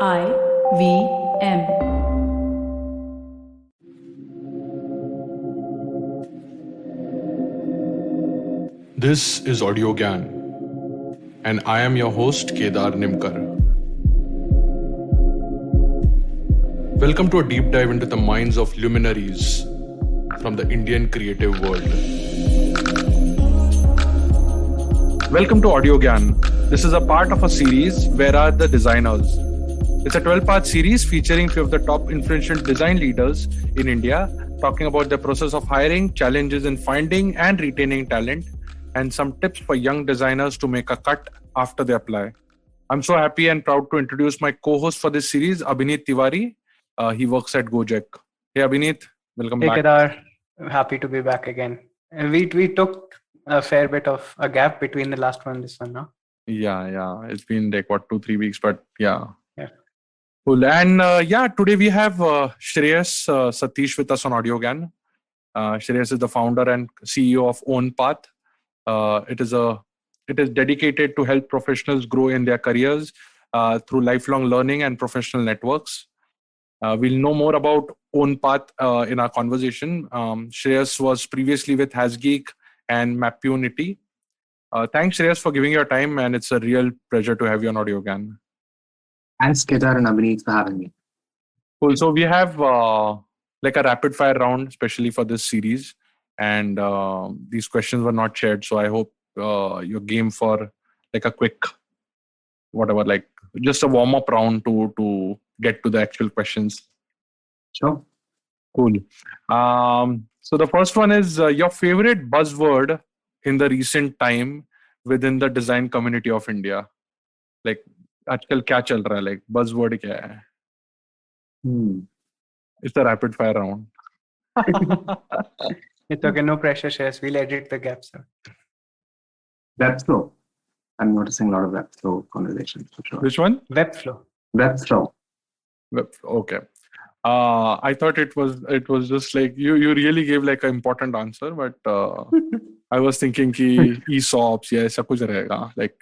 IVM. This is Audiogyan, and I am your host, Kedar Nimkar. Welcome to a deep dive into the minds of luminaries from the Indian creative world. Welcome to Audiogyan. This is a part of a series, Where Are the Designers? It's a 12-part series featuring few of the top influential design leaders in India, talking about the process of hiring, challenges in finding and retaining talent, and some tips for young designers to make a cut after they apply. I'm so happy and proud to introduce my co-host for this series, Abhinit Tiwari. He works at Gojek. Hey Abhinit, welcome Hey back. Kedar, happy to be back again. We took a fair bit of a gap between the last one and this one, no? Yeah. It's been like 2-3 weeks, but yeah. Yeah. Cool. And today we have Shreyas Satish with us on Audiogyan. Shreyas is the founder and CEO of Ownpath. It is dedicated to help professionals grow in their careers through lifelong learning and professional networks. We'll know more about Ownpath in our conversation. Shreyas was previously with Hasgeek and Mapunity. Thanks, Shreyas, for giving your time, and it's a real pleasure to have you on Audiogyan. Thanks, Kedar and Abhinit, for having me. Cool. So we have like a rapid fire round, especially for this series, and these questions were not shared. So I hope you're game for like a quick, like just a warm up round to get to the actual questions. Sure. Cool. So the first one is your favorite buzzword in the recent time within the design community of India. Like, आजकल क्या चल रहा है? Like, buzzword क्या है? It's a rapid fire round. It's okay, no pressure, Shreyas. We'll edit the gaps out. Webflow. I'm noticing a lot of Webflow conversations for sure. Which one? Webflow. Webflow. Okay. I thought it was just like you really gave like an important answer, but I was thinking कि ESOPs या ऐसा कुछ रहेगा, like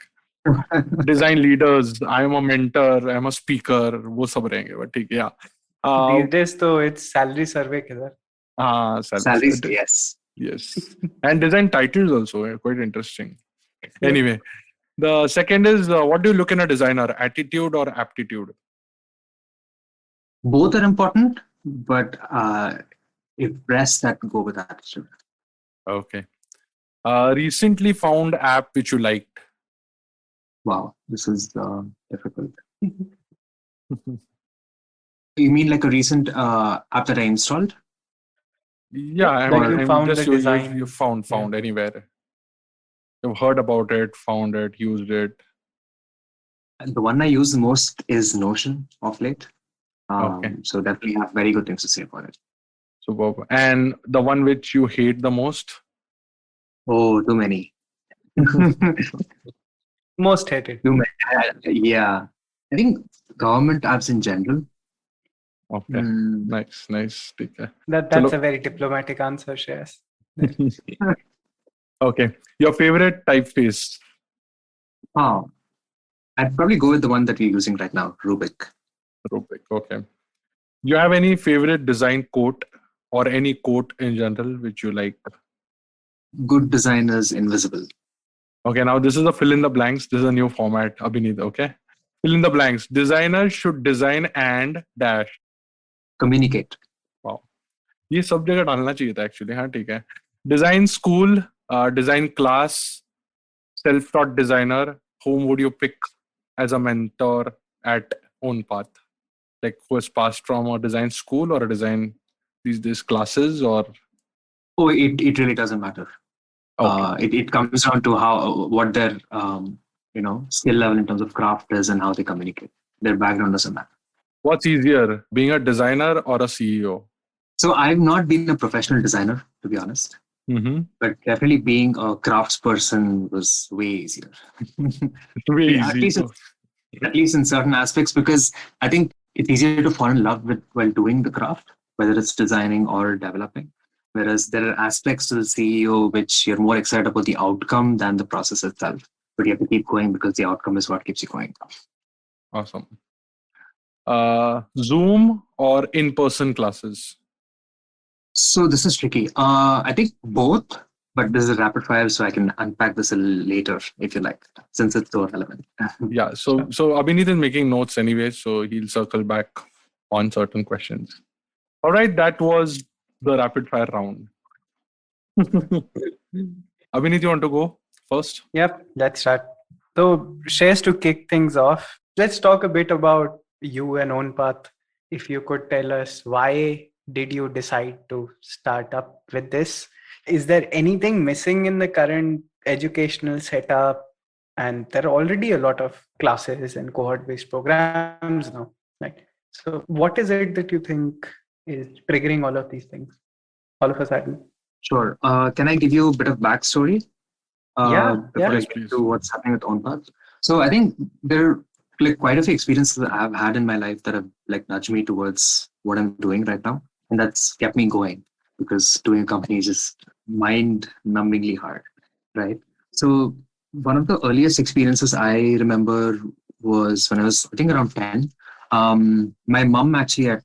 design leaders, I am a mentor, I am a speaker, वो सब रहेंगे, but ठीक है, yeah. These days, though, it's salary survey, Kedar. Salaries, yes. Yes. And design titles also quite interesting. Anyway, the second is what do you look in a designer, attitude or aptitude? Both are important, but if breasts that go with attitude. Okay. Recently found app which you liked. Wow, this is difficult. You mean like a recent app that I installed? Yeah, I Like mean, you found the design. you found anywhere. You've heard about it, found it, used it. The one I use the most is Notion of late. Okay. So definitely have very good things to say about it. Superb. And the one which you hate the most? Oh, too many. Most hated. Too many. Yeah. I think government apps in general. Okay. Nice. Okay. That's a very diplomatic answer, Shreyas. Okay. Your favorite typeface? Oh, I'd probably go with the one that we're using right now, Rubik. Okay. Do you have any favorite design quote or any quote in general which you like? Good design is invisible. Okay, now this is a fill in the blanks. This is a new format, Abhinit, okay? Fill in the blanks. Designers should design and dash. Communicate. Wow. ये सब जगह डालना चाहिए था actually. हाँ ठीक है. Design school, design class, self-taught designer. Whom would you pick as a mentor at Ownpath? Like who has passed from a design school or a design these classes or? Oh, it really doesn't matter. Okay. It comes down to what their skill level in terms of craft is and how they communicate. Their background doesn't matter. What's easier, being a designer or a CEO? So I've not been a professional designer, to be honest. Mm-hmm. But definitely being a craftsperson was way easier. Way easy. At least in certain aspects, because I think it's easier to fall in love with while doing the craft, whether it's designing or developing. Whereas there are aspects to the CEO which you're more excited about the outcome than the process itself. But you have to keep going because the outcome is what keeps you going. Awesome. Zoom or in-person classes? So this is tricky. I think both, but this is a rapid fire, so I can unpack this a little later if you like, since it's so relevant. Yeah. So Abhinit is making notes anyway, so he'll circle back on certain questions. All right, that was the rapid fire round. Abhinit, you want to go first? Yep, let's start. So, Shreyas, to kick things off, let's talk a bit about you and Ownpath. If you could tell us, why did you decide to start up with this? Is there anything missing in the current educational setup? And there are already a lot of classes and cohort-based programs now. Like, so what is it that you think is triggering all of these things all of a sudden? Sure. Can I give you a bit of backstory? Before I Yes, get please. to what's happening with OnPath. So I think there are like quite a few experiences that I've had in my life that have like nudged me towards what I'm doing right now, and that's kept me going, because doing a company is just mind-numbingly hard, right? So one of the earliest experiences I remember was when I was, I think, around 10. My mom actually had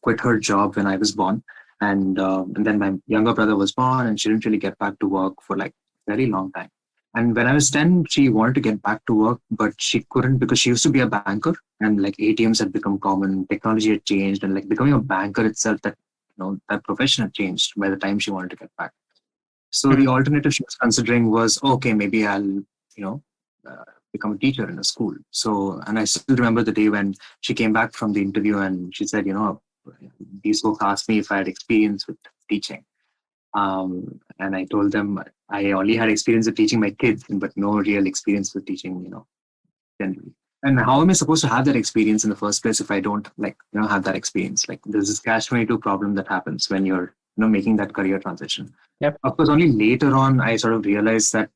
quit her job when I was born, and then my younger brother was born, and she didn't really get back to work for like very long time. And when I was 10, she wanted to get back to work, but she couldn't because she used to be a banker, and like ATMs had become common, technology had changed, and like becoming a banker itself, that profession had changed by the time she wanted to get back. So the alternative she was considering was, okay, maybe I'll, uh, become a teacher in a school. So, and I still remember the day when she came back from the interview and she said, these folks asked me if I had experience with teaching. And I told them I only had experience with teaching my kids, but no real experience with teaching, generally. And how am I supposed to have that experience in the first place if I don't have that experience? Like there's this catch-22 problem that happens when you're, making that career transition. Yep. Of course, only later on, I sort of realized that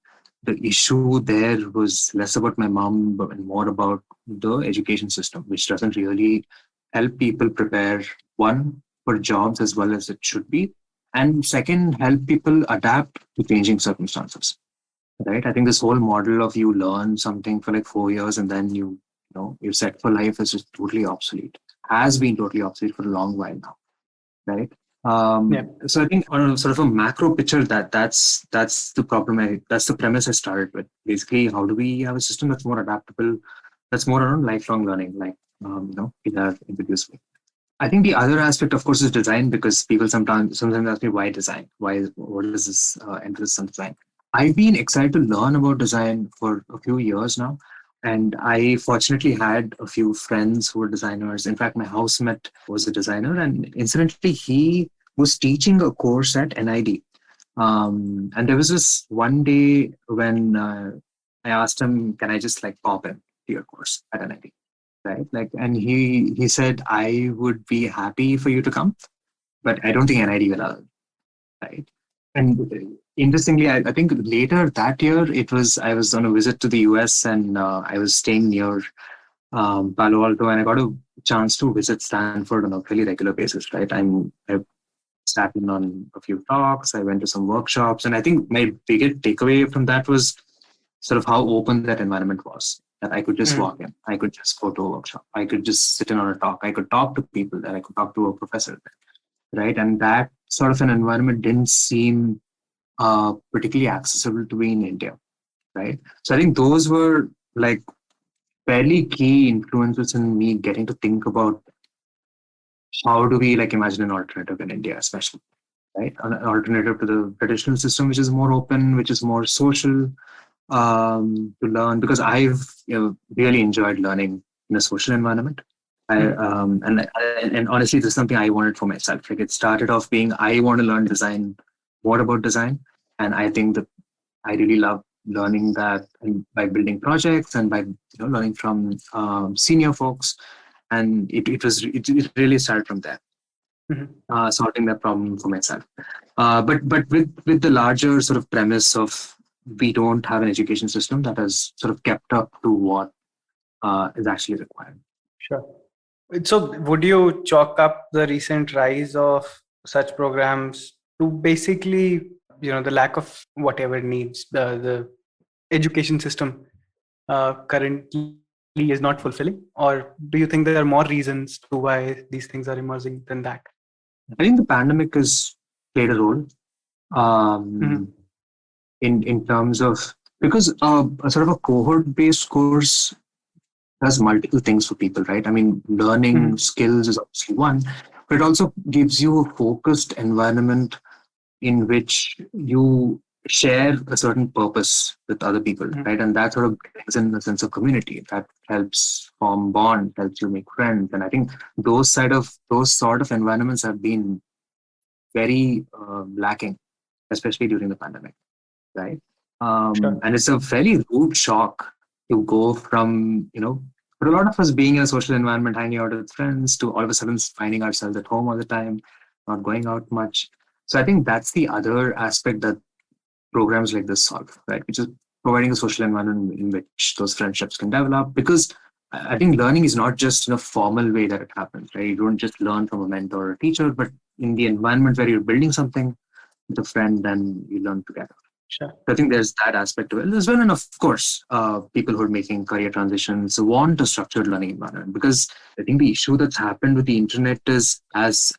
the issue there was less about my mom, but more about the education system, which doesn't really help people prepare, one, for jobs as well as it should be, and second, help people adapt to changing circumstances. Right? I think this whole model of you learn something for like 4 years and then you're set for life is just totally obsolete. Has been totally obsolete for a long while now, right? Yeah. So I think on a sort of a macro picture, that's the problem. That's the premise I started with. Basically, how do we have a system that's more adaptable, that's more around lifelong learning, like in a introduced way. I think the other aspect, of course, is design, because people sometimes ask me, why design? What is this emphasis on design? I've been excited to learn about design for a few years now. And I fortunately had a few friends who were designers. In fact, my housemate was a designer, and incidentally, he was teaching a course at NID. And there was this one day when I asked him, can I just like pop in to your course at NID? Right? Like, and he said, I would be happy for you to come, but I don't think NID will allow it, right? And interestingly, I think later that year, I was on a visit to the US, and I was staying near Palo Alto, and I got a chance to visit Stanford on a fairly regular basis, right? I sat in on a few talks, I went to some workshops, and I think my biggest takeaway from that was sort of how open that environment was. That I could just walk in, I could just go to a workshop, I could just sit in on a talk, I could talk to people there, I could talk to a professor there, right? And that sort of an environment didn't seem particularly accessible to me in India, right? So I think those were like fairly key influences in me getting to think about how do we like imagine an alternative in India, especially, right? An alternative to the traditional system, which is more open, which is more social, to learn, because I've really enjoyed learning in a social environment. And honestly, this is something I wanted for myself. Like it started off being, I want to learn design, more about design. And I think that I really love learning that, and by building projects and by learning from senior folks. And it really started from there. Solving that problem for myself. But with the larger sort of premise of, we don't have an education system that has sort of kept up to what is actually required. Sure. So, would you chalk up the recent rise of such programs to basically, the lack of whatever needs the education system currently is not fulfilling? Or do you think there are more reasons to why these things are emerging than that? I think the pandemic has played a role in terms of, because a sort of a cohort-based course does multiple things for people, right? I mean, learning skills is obviously one, but it also gives you a focused environment in which you share a certain purpose with other people, right? And that sort of brings in a sense of community that helps form bond, helps you make friends. And I think those sort of environments have been very lacking, especially during the pandemic, right? Sure. And it's a very rude shock to go from, for a lot of us being in a social environment, hanging out with friends, to all of a sudden finding ourselves at home all the time, not going out much. So I think that's the other aspect that programs like this solve, right? Which is providing a social environment in which those friendships can develop. Because I think learning is not just in a formal way that it happens, right? You don't just learn from a mentor or a teacher, but in the environment where you're building something with a friend, then you learn together. Sure. I think there's that aspect of it as well. And of course, people who are making career transitions want a structured learning environment, because I think the issue that's happened with the internet is, as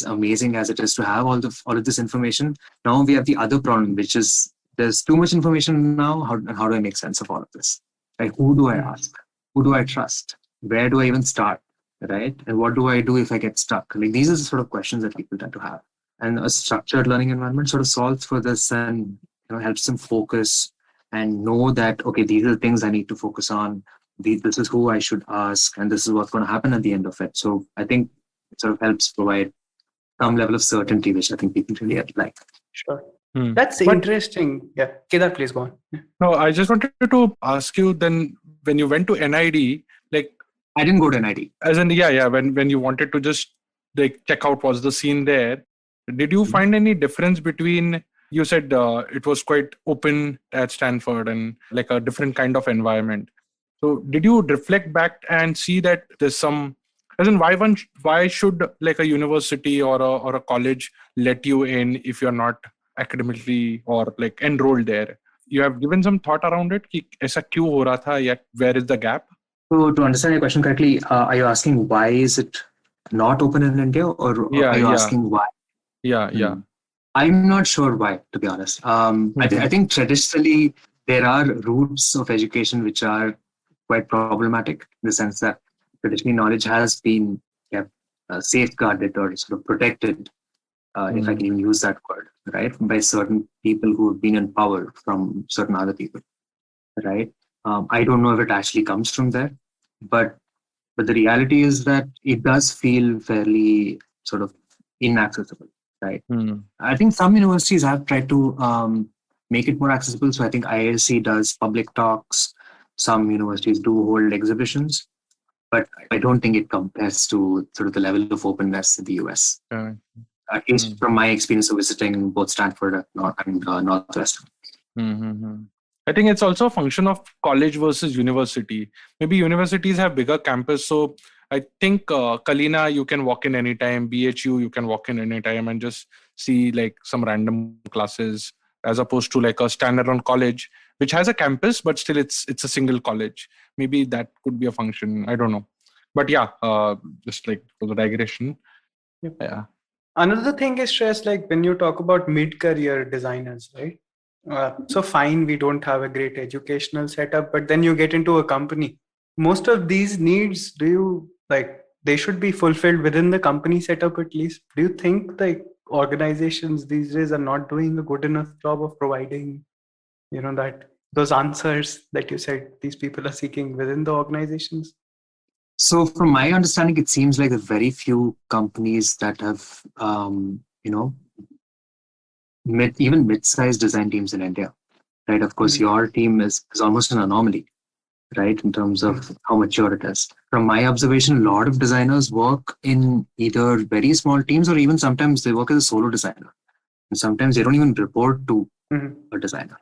amazing as it is to have all of this information, now we have the other problem, which is there's too much information now. How do I make sense of all of this? Like, who do I ask? Who do I trust? Where do I even start? Right? And what do I do if I get stuck? Like, these are the sort of questions that people tend to have. And a structured learning environment sort of solves for this and helps them focus and know that, okay, these are the things I need to focus on. This is who I should ask, and this is what's going to happen at the end of it. So I think it sort of helps provide some level of certainty, which I think people really like. Sure. That's But- interesting. Yeah. Kedar, please go on. No, I just wanted to ask you then, when you went to NID, like, I didn't go to NID. as in, when you wanted to just like check out what's the scene there, did you find any difference between, you said it was quite open at Stanford and like a different kind of environment. So did you reflect back and see that there's some, as in, why should like a university or a college let you in if you're not academically or like enrolled there? You have given some thought around it कि ऐसा क्यों हो रहा था, yet where is the gap? So to understand your question correctly, are you asking why is it not open in India, or are you asking why? Yeah. I'm not sure why, to be honest. I think traditionally there are routes of education which are quite problematic, in the sense that traditionally knowledge has been kept safeguarded or sort of protected, if I can even use that word, right, by certain people who have been in power from certain other people, right? I don't know if it actually comes from there, but the reality is that it does feel fairly sort of inaccessible, right? I think some universities have tried to make it more accessible. So I think IISc does public talks. Some universities do hold exhibitions, but I don't think it compares to sort of the level of openness in the US. At least from my experience of visiting both Stanford and Northwestern. I think it's also a function of college versus university. Maybe universities have bigger campus, so I think Kalina, you can walk in anytime. BHU, you can walk in anytime and just see like some random classes, as opposed to like a standalone college, which has a campus, but still it's a single college. Maybe that could be a function. I don't know. But yeah, just like for the digression. Yep. Yeah. Another thing is, Shreyas, like when you talk about mid-career designers, right? So fine, we don't have a great educational setup, but then you get into a company. Most of these needs, they should be fulfilled within the company setup at least. Do you think like organizations these days are not doing a good enough job of providing, that those answers that you said these people are seeking within the organizations? So from my understanding, it seems like there are very few companies that have, even mid-sized design teams in India, right? Of course, your team is almost an anomaly, right, in terms of how mature it is. From my observation, a lot of designers work in either very small teams, or even sometimes they work as a solo designer. And sometimes they don't even report to a designer,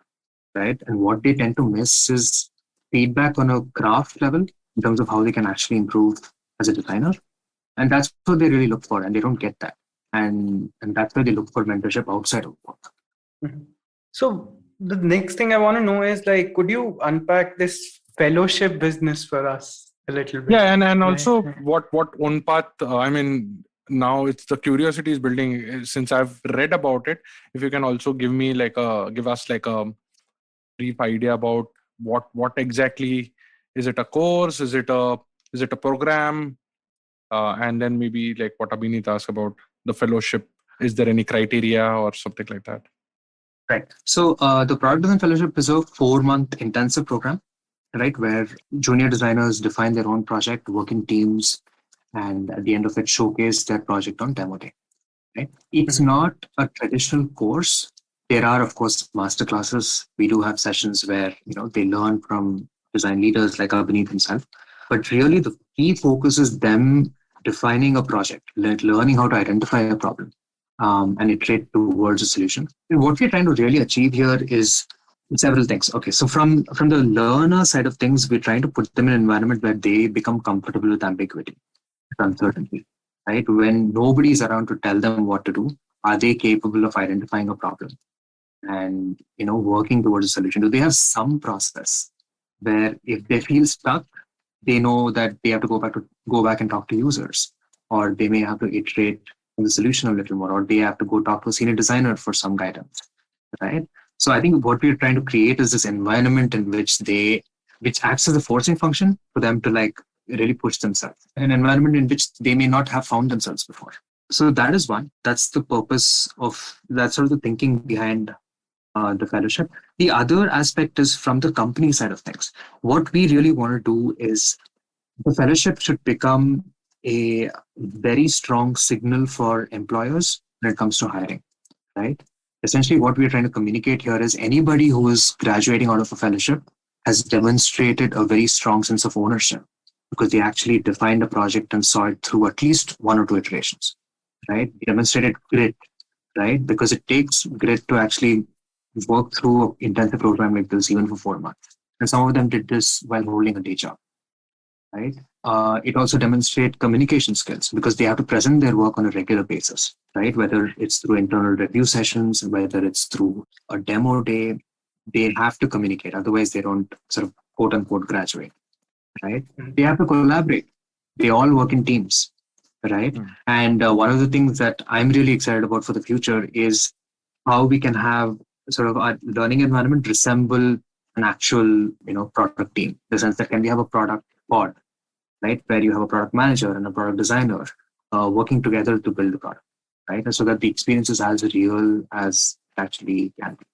right? And what they tend to miss is feedback on a craft level in terms of how they can actually improve as a designer. And that's what they really look for, and they don't get that. And that's why they look for mentorship outside of work. So the next thing I want to know is like, could you unpack this fellowship business for us a little bit. Yeah, and right? also what Ownpath, I mean, now it's the curiosity is building. Since I've read about it, if you can also give us like a brief idea about what exactly is it, a course, is it a program, and then maybe like what Abhinit asked about the fellowship, is there any criteria or something like that? Right. So the Product Design Fellowship is a 4-month intensive program, right, where junior designers define their own project, work in teams, and at the end of it, showcase their project on demo day. Right? It's not a traditional course. There are, of course, master classes. We do have sessions where they learn from design leaders like Abhinit himself. But really, the key focus is them defining a project, learning how to identify a problem, and iterate towards a solution. And what we're trying to really achieve here is several things. Okay, so from the learner side of things, we're trying to put them in an environment where they become comfortable with ambiguity, uncertainty. Right? When nobody is around to tell them what to do, are they capable of identifying a problem and working towards a solution? Do they have some process where if they feel stuck, they know that they have to go back and talk to users, or they may have to iterate on the solution a little more, or they have to go talk to a senior designer for some guidance, right? So I think what we're trying to create is this environment in which acts as a forcing function for them to really push themselves, an environment in which they may not have found themselves before. So that is one. That's the purpose of that, sort of the thinking behind the fellowship. The other aspect is from the company side of things. What we really want to do is the fellowship should become a very strong signal for employers when it comes to hiring, right? Essentially, what we're trying to communicate here is anybody who is graduating out of a fellowship has demonstrated a very strong sense of ownership because they actually defined a project and saw it through at least one or two iterations, right? They demonstrated grit, right? Because it takes grit to actually work through an intensive program like this, even for 4 months. And some of them did this while holding a day job, right? It also demonstrates communication skills because they have to present their work on a regular basis, right? Whether it's through internal review sessions, whether it's through a demo day, they have to communicate. Otherwise, they don't sort of quote unquote graduate, right? They have to collaborate. They all work in teams, right? And one of the things that I'm really excited about for the future is how we can have sort of our learning environment resemble an actual, product team. In the sense that can we have a product pod, right, where you have a product manager and a product designer working together to build the product, right? And so that the experience is as real as it actually can be,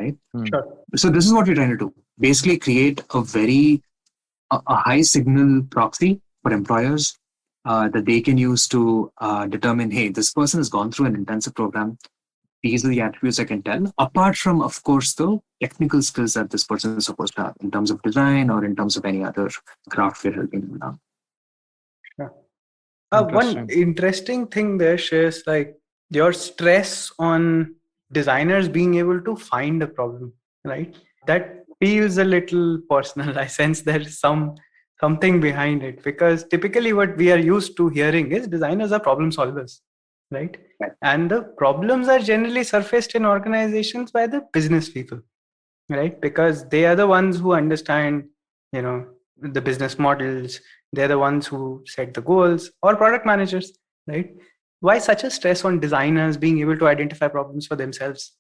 right? Sure. So this is what we're trying to do. Basically create a high signal proxy for employers that they can use to determine, hey, this person has gone through an intensive program. These are the attributes I can tell, apart from, of course, the technical skills that this person is supposed to have in terms of design or in terms of any other craft we're helping them down. Sure. One interesting thing there, Shreyas, like your stress on designers being able to find a problem, right? That feels a little personal. I sense there's something behind it, because typically what we are used to hearing is designers are problem solvers, right? And the problems are generally surfaced in organizations by the business people, right? Because they are the ones who understand, the business models. They're the ones who set the goals, or product managers, right? Why such a stress on designers being able to identify problems for themselves?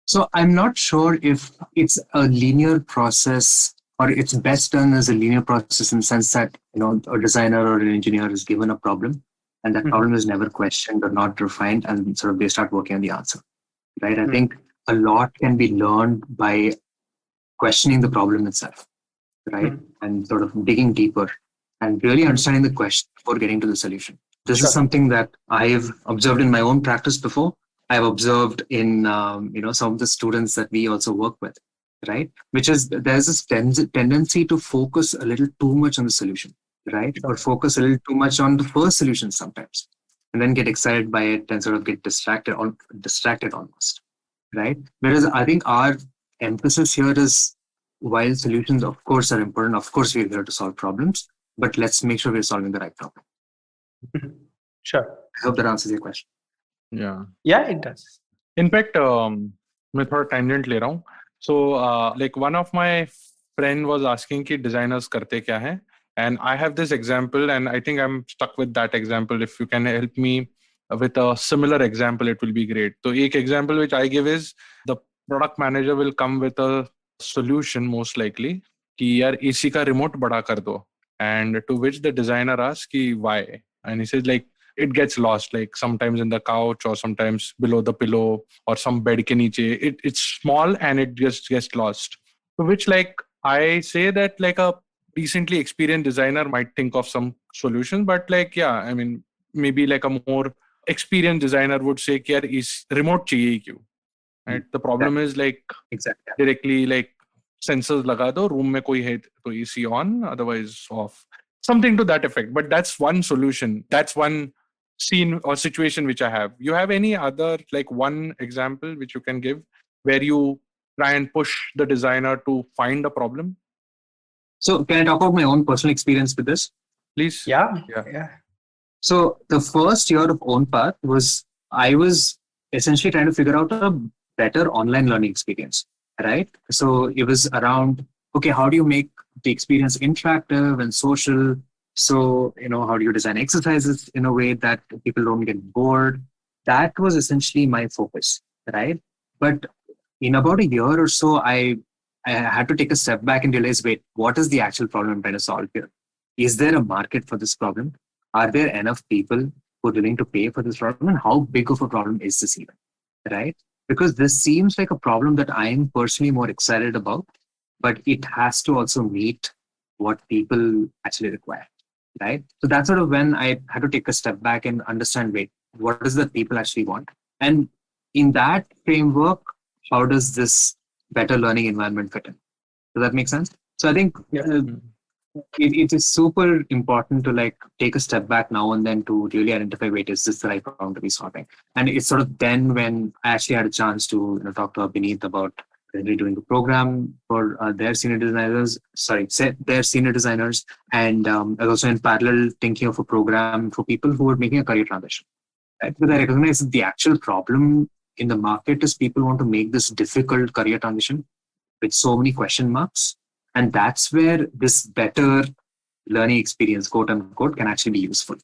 So I'm not sure if it's a linear process or it's best done as a linear process in the sense that, a designer or an engineer is given a problem and that problem is never questioned or not refined and sort of they start working on the answer, right? I think a lot can be learned by questioning the problem itself, right? And sort of digging deeper and really understanding the question before getting to the solution. This is something that I've observed in my own practice before. I've observed in some of the students that we also work with, right? Which is there's this tendency to focus a little too much on the solution, right? Or focus a little too much on the first solution sometimes, and then get excited by it and sort of get distracted almost, right? Whereas I think our emphasis here is, while solutions of course are important, of course we're here to solve problems, but let's make sure we're solving the right problem. Sure. I hope that answers your question. Yeah, it does. In fact, मैं थोड़ा tangent ले रहा हूँ. So like one of my friend was asking कि designers करते क्या हैं, and I have this example, and I think I'm stuck with that example. If you can help me with a similar example, it will be great. So, एक example which I give is the product manager will come with a solution most likely कि यार AC का remote बड़ा कर दो, and to which the designer asks कि why, and he says like it gets lost, like sometimes in the couch or sometimes below the pillow or some bed ke niche. It's small and it just gets lost. To which like I say that like a recently experienced designer might think of some solution, but like yeah, I mean maybe like a more experienced designer would say कि यार इस remote चाहिए ही क्यों, right? The problem is like Exactly. directly like sensors लगा दो, room में कोई है तो AC on, otherwise off, something to that effect. But that's one solution, that's one scene or situation which I have. You have any other like one example which you can give where you try and push the designer to find a problem? So can I talk about my own personal experience with this? Please. Yeah. So the first year of Ownpath I was essentially trying to figure out a better online learning experience, right? So it was around, okay, how do you make the experience interactive and social? So, how do you design exercises in a way that people don't get bored? That was essentially my focus, right? But in about a year or so, I had to take a step back and realize, wait, what is the actual problem I'm trying to solve here? Is there a market for this problem? Are there enough people who are willing to pay for this problem? And how big of a problem is this even, right? Because this seems like a problem that I'm personally more excited about, but it has to also meet what people actually require, right? So that's sort of when I had to take a step back and understand, wait, what does the people actually want? And in that framework, how does this better learning environment fit in? Does that make sense? So I think it is super important to like take a step back now and then to really identify, wait, is this the right problem to be solving? And it's sort of then when I actually had a chance to talk to Abhinit about really doing a program for their senior designers, and I was also in parallel thinking of a program for people who are making a career transition. Right? Because I recognize that the actual problem in the market is people want to make this difficult career transition with so many question marks. And that's where this better learning experience, quote unquote, can actually be useful,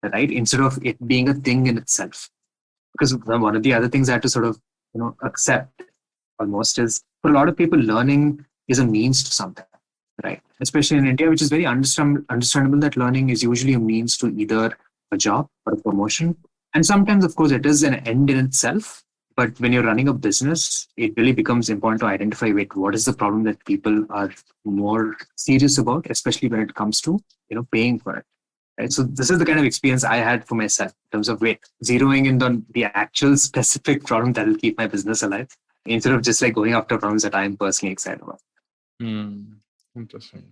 right? Instead of it being a thing in itself. Because one of the other things I had to sort of, accept almost is for a lot of people, learning is a means to something, right? Especially in India, which is very understandable that learning is usually a means to either a job or a promotion. And sometimes, of course, it is an end in itself. But when you're running a business, it really becomes important to identify, wait, what is the problem that people are more serious about, especially when it comes to, paying for it. Right? So this is the kind of experience I had for myself in terms of, zeroing in on the actual specific problem that will keep my business alive instead of just like going after problems that I'm personally excited about. Interesting.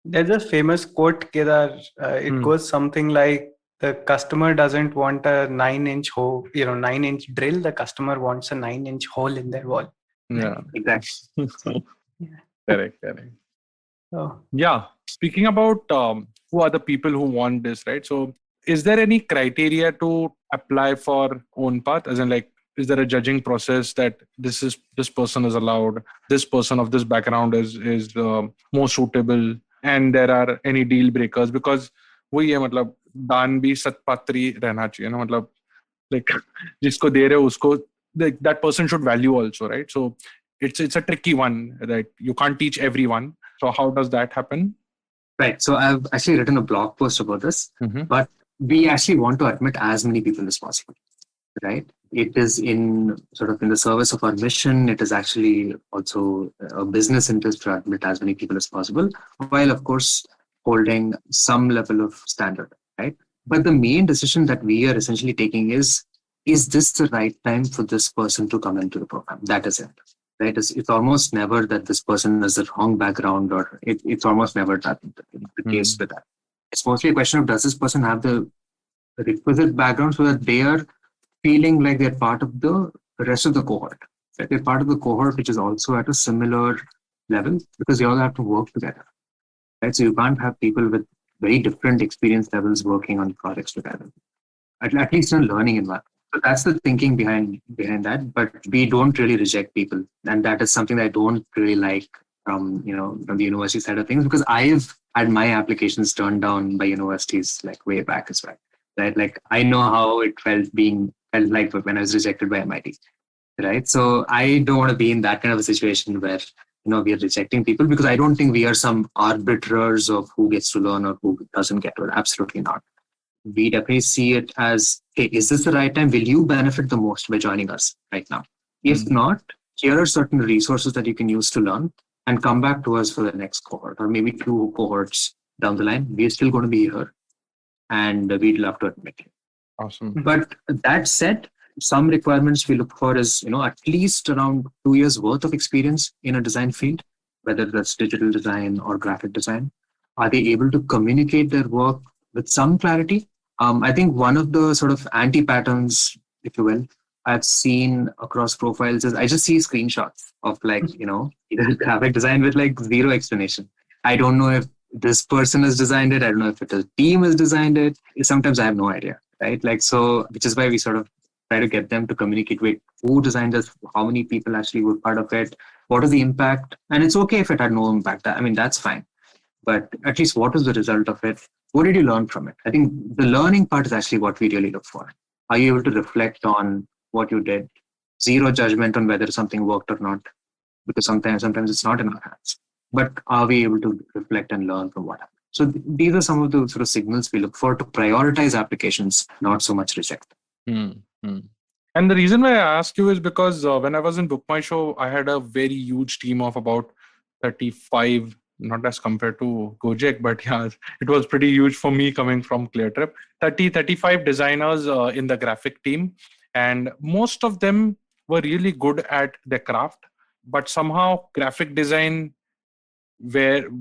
There's a famous quote, Kedar. It goes something like, the customer doesn't want a 9-inch hole, 9-inch drill. The customer wants a 9-inch hole in their wall. Yeah, exactly. Correct. Oh. Yeah. Speaking about who are the people who want this, right? So is there any criteria to apply for Ownpath? As in like, is there a judging process that this person is allowed, this person of this background is more suitable, and there are any deal breakers? Because वही है मतलब दान भी सत्पात्री रहना चाहिए ना, मतलब like जिसको दे रहे हो उसको that person should value also, right? So it's a tricky one that you can't teach everyone. So how does that happen? Right. So I've actually written a blog post about this, but we actually want to admit as many people as possible, right? It is in the service of our mission. It is actually also a business interest to admit as many people as possible, while of course holding some level of standard, right? But the main decision that we are essentially taking is this the right time for this person to come into the program? That is it. Right? It's almost never that this person has the wrong background, or it's almost never that the case with that. It's mostly a question of, does this person have the requisite background so that they are feeling like they're part of the rest of the cohort. Right? They're part of the cohort which is also at a similar level, because they all have to work together. Right? So you can't have people with very different experience levels working on projects together, at least in a learning environment. So that's the thinking behind that. But we don't really reject people, and that is something that I don't really like from the university side of things, because I've had my applications turned down by universities like way back as well. Right? Like I know how it felt like when I was rejected by MIT. Right? So I don't want to be in that kind of a situation where we are rejecting people, because I don't think we are some arbiters of who gets to learn or who doesn't get to learn. Absolutely not. We definitely see it as, hey, is this the right time? Will you benefit the most by joining us right now? If not, here are certain resources that you can use to learn, and come back to us for the next cohort, or maybe 2 cohorts down the line. We're still going to be here, and we'd love to admit you. Awesome. But that said, some requirements we look for is, at least around 2 years worth of experience in a design field, whether that's digital design or graphic design. Are they able to communicate their work with some clarity? I think one of the sort of anti-patterns, if you will, I've seen across profiles is I just see screenshots of either graphic design with like zero explanation. I don't know if this person has designed it. I don't know if a team has designed it. Sometimes I have no idea, right? Which is why we sort of try to get them to communicate with who designed this, how many people actually were part of it, what is the impact. And it's okay if it had no impact. I mean, that's fine. But at least what is the result of it? What did you learn from it? I think the learning part is actually what we really look for. Are you able to reflect on what you did? Zero judgment on whether something worked or not, because sometimes it's not in our hands. But are we able to reflect and learn from what happened? So these are some of the sort of signals we look for to prioritize applications, not so much reject them. And the reason why I ask you is because when I was in Book My Show, I had a very huge team of about 35, not as compared to Gojek, but yeah, it was pretty huge for me coming from ClearTrip. 35 designers in the graphic team. And most of them were really good at their craft, but somehow graphic design,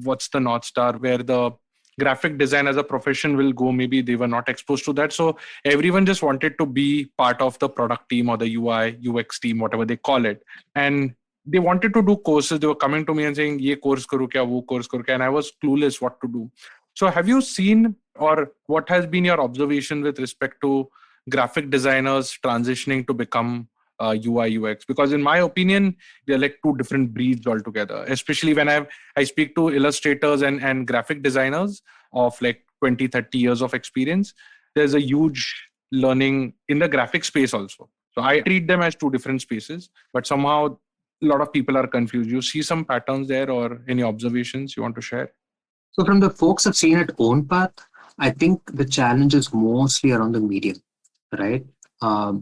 what's the North Star, where the graphic design as a profession will go, maybe they were not exposed to that. So everyone just wanted to be part of the product team or the UI, UX team, whatever they call it. And they wanted to do courses. They were coming to me and saying, ye course karu kya, wo course karu kya? And I was clueless what to do. So have you seen, or what has been your observation with respect to graphic designers transitioning to become UI UX? Because in my opinion, they're like two different breeds altogether, especially when I speak to illustrators and graphic designers of like 20-30 years of experience. There's a huge learning in the graphic space also. So I treat them as two different spaces, but somehow a lot of people are confused. You see some patterns there, or any observations you want to share? So from the folks I've seen at Ownpath, I think the challenge is mostly around the medium, right?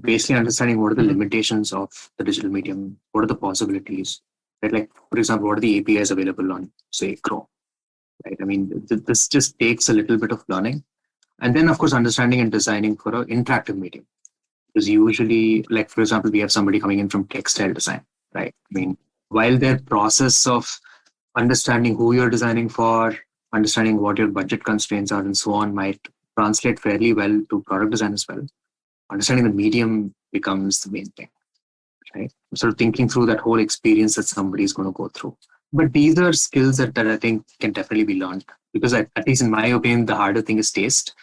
Basically understanding what are the limitations of the digital medium, what are the possibilities, right? Like, for example, what are the APIs available on, say, Chrome, right? I mean, this just takes a little bit of learning. And then, of course, understanding and designing for an interactive medium. Because usually, like, for example, we have somebody coming in from textile design, right? I mean, while their process of understanding who you're designing for, understanding what your budget constraints are and so on might translate fairly well to product design as well. Understanding the medium becomes the main thing, right? Sort of thinking through that whole experience that somebody is going to go through. But these are skills that I think can definitely be learned, because at least in my opinion, the harder thing is taste.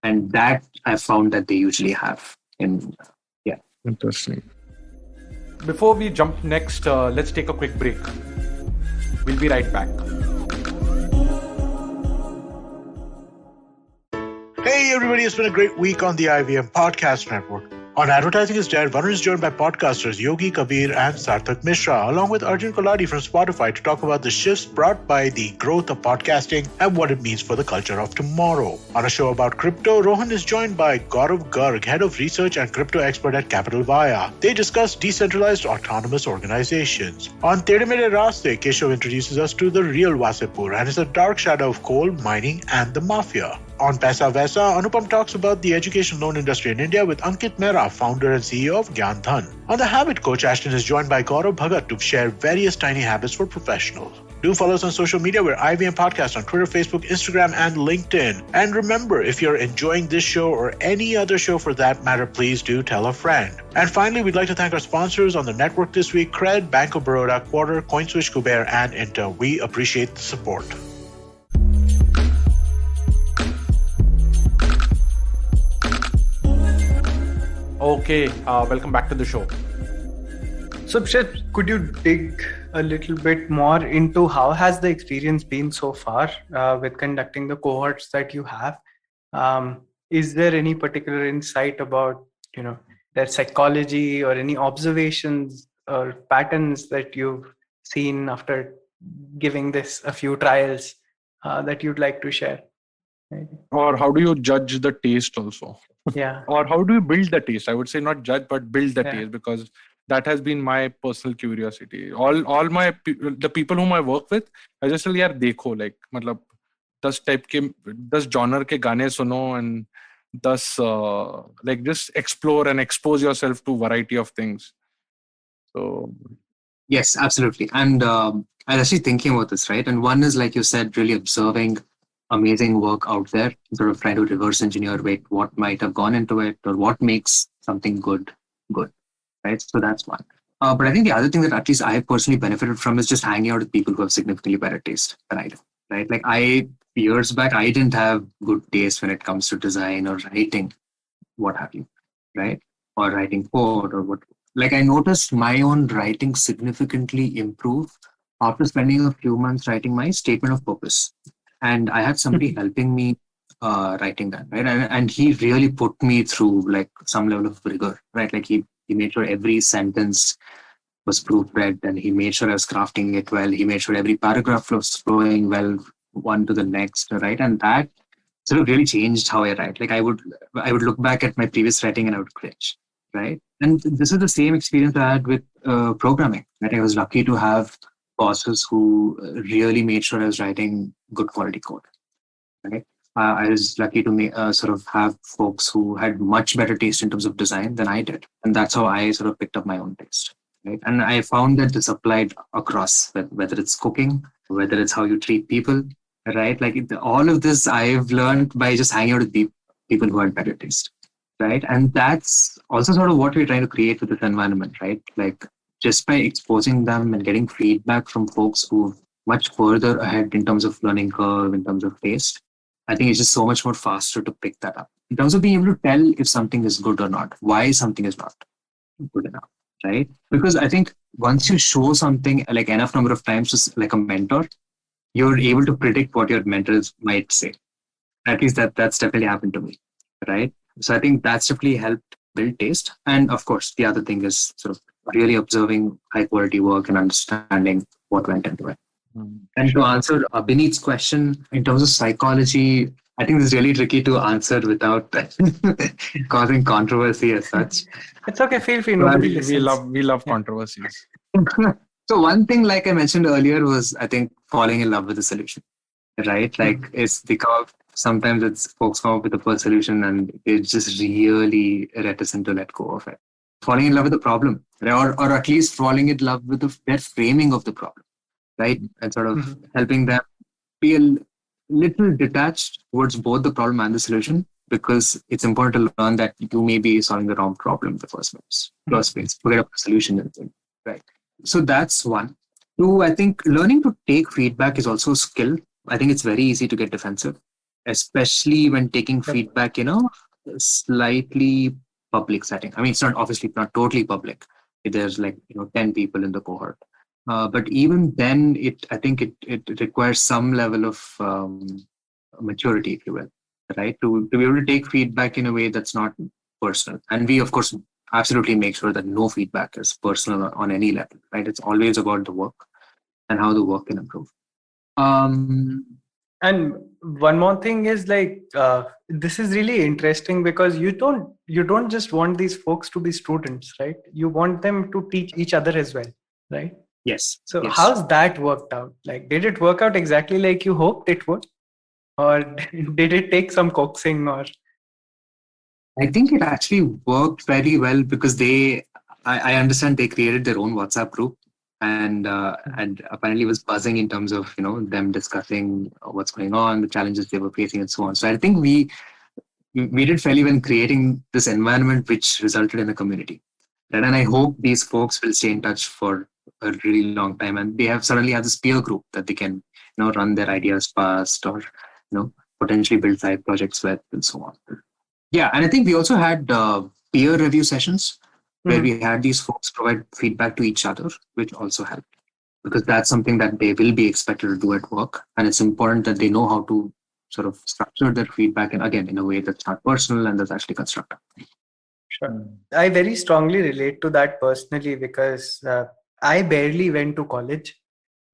And that I've found that they usually have. Interesting. Before we jump next, let's take a quick break. We'll be right back. Hey everybody, it's been a great week on the IVM Podcast Network. On Advertising is Dead, Varun is joined by podcasters Yogi Kabir and Sarthak Mishra, along with Arjun Koladi from Spotify, to talk about the shifts brought by the growth of podcasting and what it means for the culture of tomorrow. On a show about crypto, Rohan is joined by Gaurav Garg, Head of Research and Crypto Expert at Capital Via. They discuss decentralized autonomous organizations. On Tere Mere Raste, Keshav introduces us to the real Wasipur and is a dark shadow of coal, mining and the mafia. On Paisa Vaisa, Anupam talks about the education loan industry in India with Ankit Mehra, founder and CEO of Gyan Dhan. On The Habit Coach, Ashton is joined by Gaurav Bhagat to share various tiny habits for professionals. Do follow us on social media. We're IVM Podcast on Twitter, Facebook, Instagram, and LinkedIn. And remember, if you're enjoying this show or any other show for that matter, please do tell a friend. And finally, we'd like to thank our sponsors on the network this week: Cred, Bank of Baroda, Quarter, CoinSwitch, Kuber, and Inter. We appreciate the support. Okay, welcome back to the show. So, Shreyas, could you dig a little bit more into how has the experience been so far with conducting the cohorts that you have. Is there any particular insight about, their psychology or any observations or patterns that you've seen after giving this a few trials that you'd like to share? Or how do you judge the taste also? Yeah. Or how do you build the taste? I would say not judge, but build the Yeah. taste, because that has been my personal curiosity. All the people whom I work with, I just tell, यार देखो, like मतलब 10 type के 10 genre के गाने सुनो, and 10 like just explore and expose yourself to variety of things. So Yes, absolutely. And I was actually thinking about this, right? And one is, like you said, really observing amazing work out there, sort of trying to reverse engineer what might have gone into it or what makes something good, right? So that's one. But I think the other thing that at least I personally benefited from is just hanging out with people who have significantly better taste than I do, right? Like years back, I didn't have good taste when it comes to design or writing, what have you, right? Or writing code or what. Like I noticed my own writing significantly improve after spending a few months writing my statement of purpose. And I had somebody helping me writing that, right? And he really put me through like some level of rigor, right? Like he made sure every sentence was proofread, and he made sure I was crafting it well. He made sure every paragraph was flowing well, one to the next, right? And that sort of really changed how I write. Like I would look back at my previous writing and I would cringe, right? And this is the same experience I had with programming. Right? I was lucky to have bosses who really made sure I was writing good quality code. Right? I was lucky to sort of have folks who had much better taste in terms of design than I did, and that's how I sort of picked up my own taste. Right? And I found that this applied across, whether it's cooking, whether it's how you treat people, right? Like all of this I've learned by just hanging out with people who had better taste, right? And that's also sort of what we're trying to create with this environment, right? Like just by exposing them and getting feedback from folks who much further ahead in terms of learning curve, in terms of taste, I think it's just so much more faster to pick that up. In terms of being able to tell if something is good or not, why something is not good enough, right? Because I think once you show something like enough number of times to like a mentor, you're able to predict what your mentors might say. At least that's definitely happened to me, right? So I think that's definitely helped build taste. And of course, the other thing is sort of really observing high quality work and understanding what went into it. And to answer Abhinit's question, in terms of psychology, I think this is really tricky to answer without causing controversy as such. It's okay, feel free. Nobody we listens. love controversies. So one thing, like I mentioned earlier, was I think falling in love with the solution, right? Like it's because sometimes it's folks come up with a first solution and they're just really reticent to let go of it. Falling in love with the problem, right? Or at least falling in love with their framing of the problem, right? And sort of helping them be a little detached towards both the problem and the solution, because it's important to learn that you may be solving the wrong problem in the first place. Forget about the solution, right? So that's one. Two, I think learning to take feedback is also a skill. I think it's very easy to get defensive, especially when taking feedback, slightly public setting. I mean, it's obviously not totally public. There's 10 people in the cohort. But even then, I think it requires some level of maturity, if you will, right? To be able to take feedback in a way that's not personal. And we, of course, absolutely make sure that no feedback is personal on any level, right? It's always about the work and how the work can improve. And one more thing is this is really interesting because you don't just want these folks to be students, right? You want them to teach each other as well, right? Yes. So yes. how's that worked out? Like, did it work out exactly like you hoped it would? Or did it take some coaxing or? I think it actually worked very well because I understand they created their own WhatsApp group and apparently was buzzing in terms of, them discussing what's going on, the challenges they were facing and so on. So I think we did fairly well in creating this environment which resulted in a community. Right? And I hope these folks will stay in touch for a really long time, and they suddenly have this peer group that they can, run their ideas past or, potentially build side projects with and so on. Yeah, and I think we also had peer review sessions where we had these folks provide feedback to each other, which also helped, because that's something that they will be expected to do at work. And it's important that they know how to sort of structure their feedback, and again, in a way that's not personal and that's actually constructive. Sure. I very strongly relate to that personally because I barely went to college.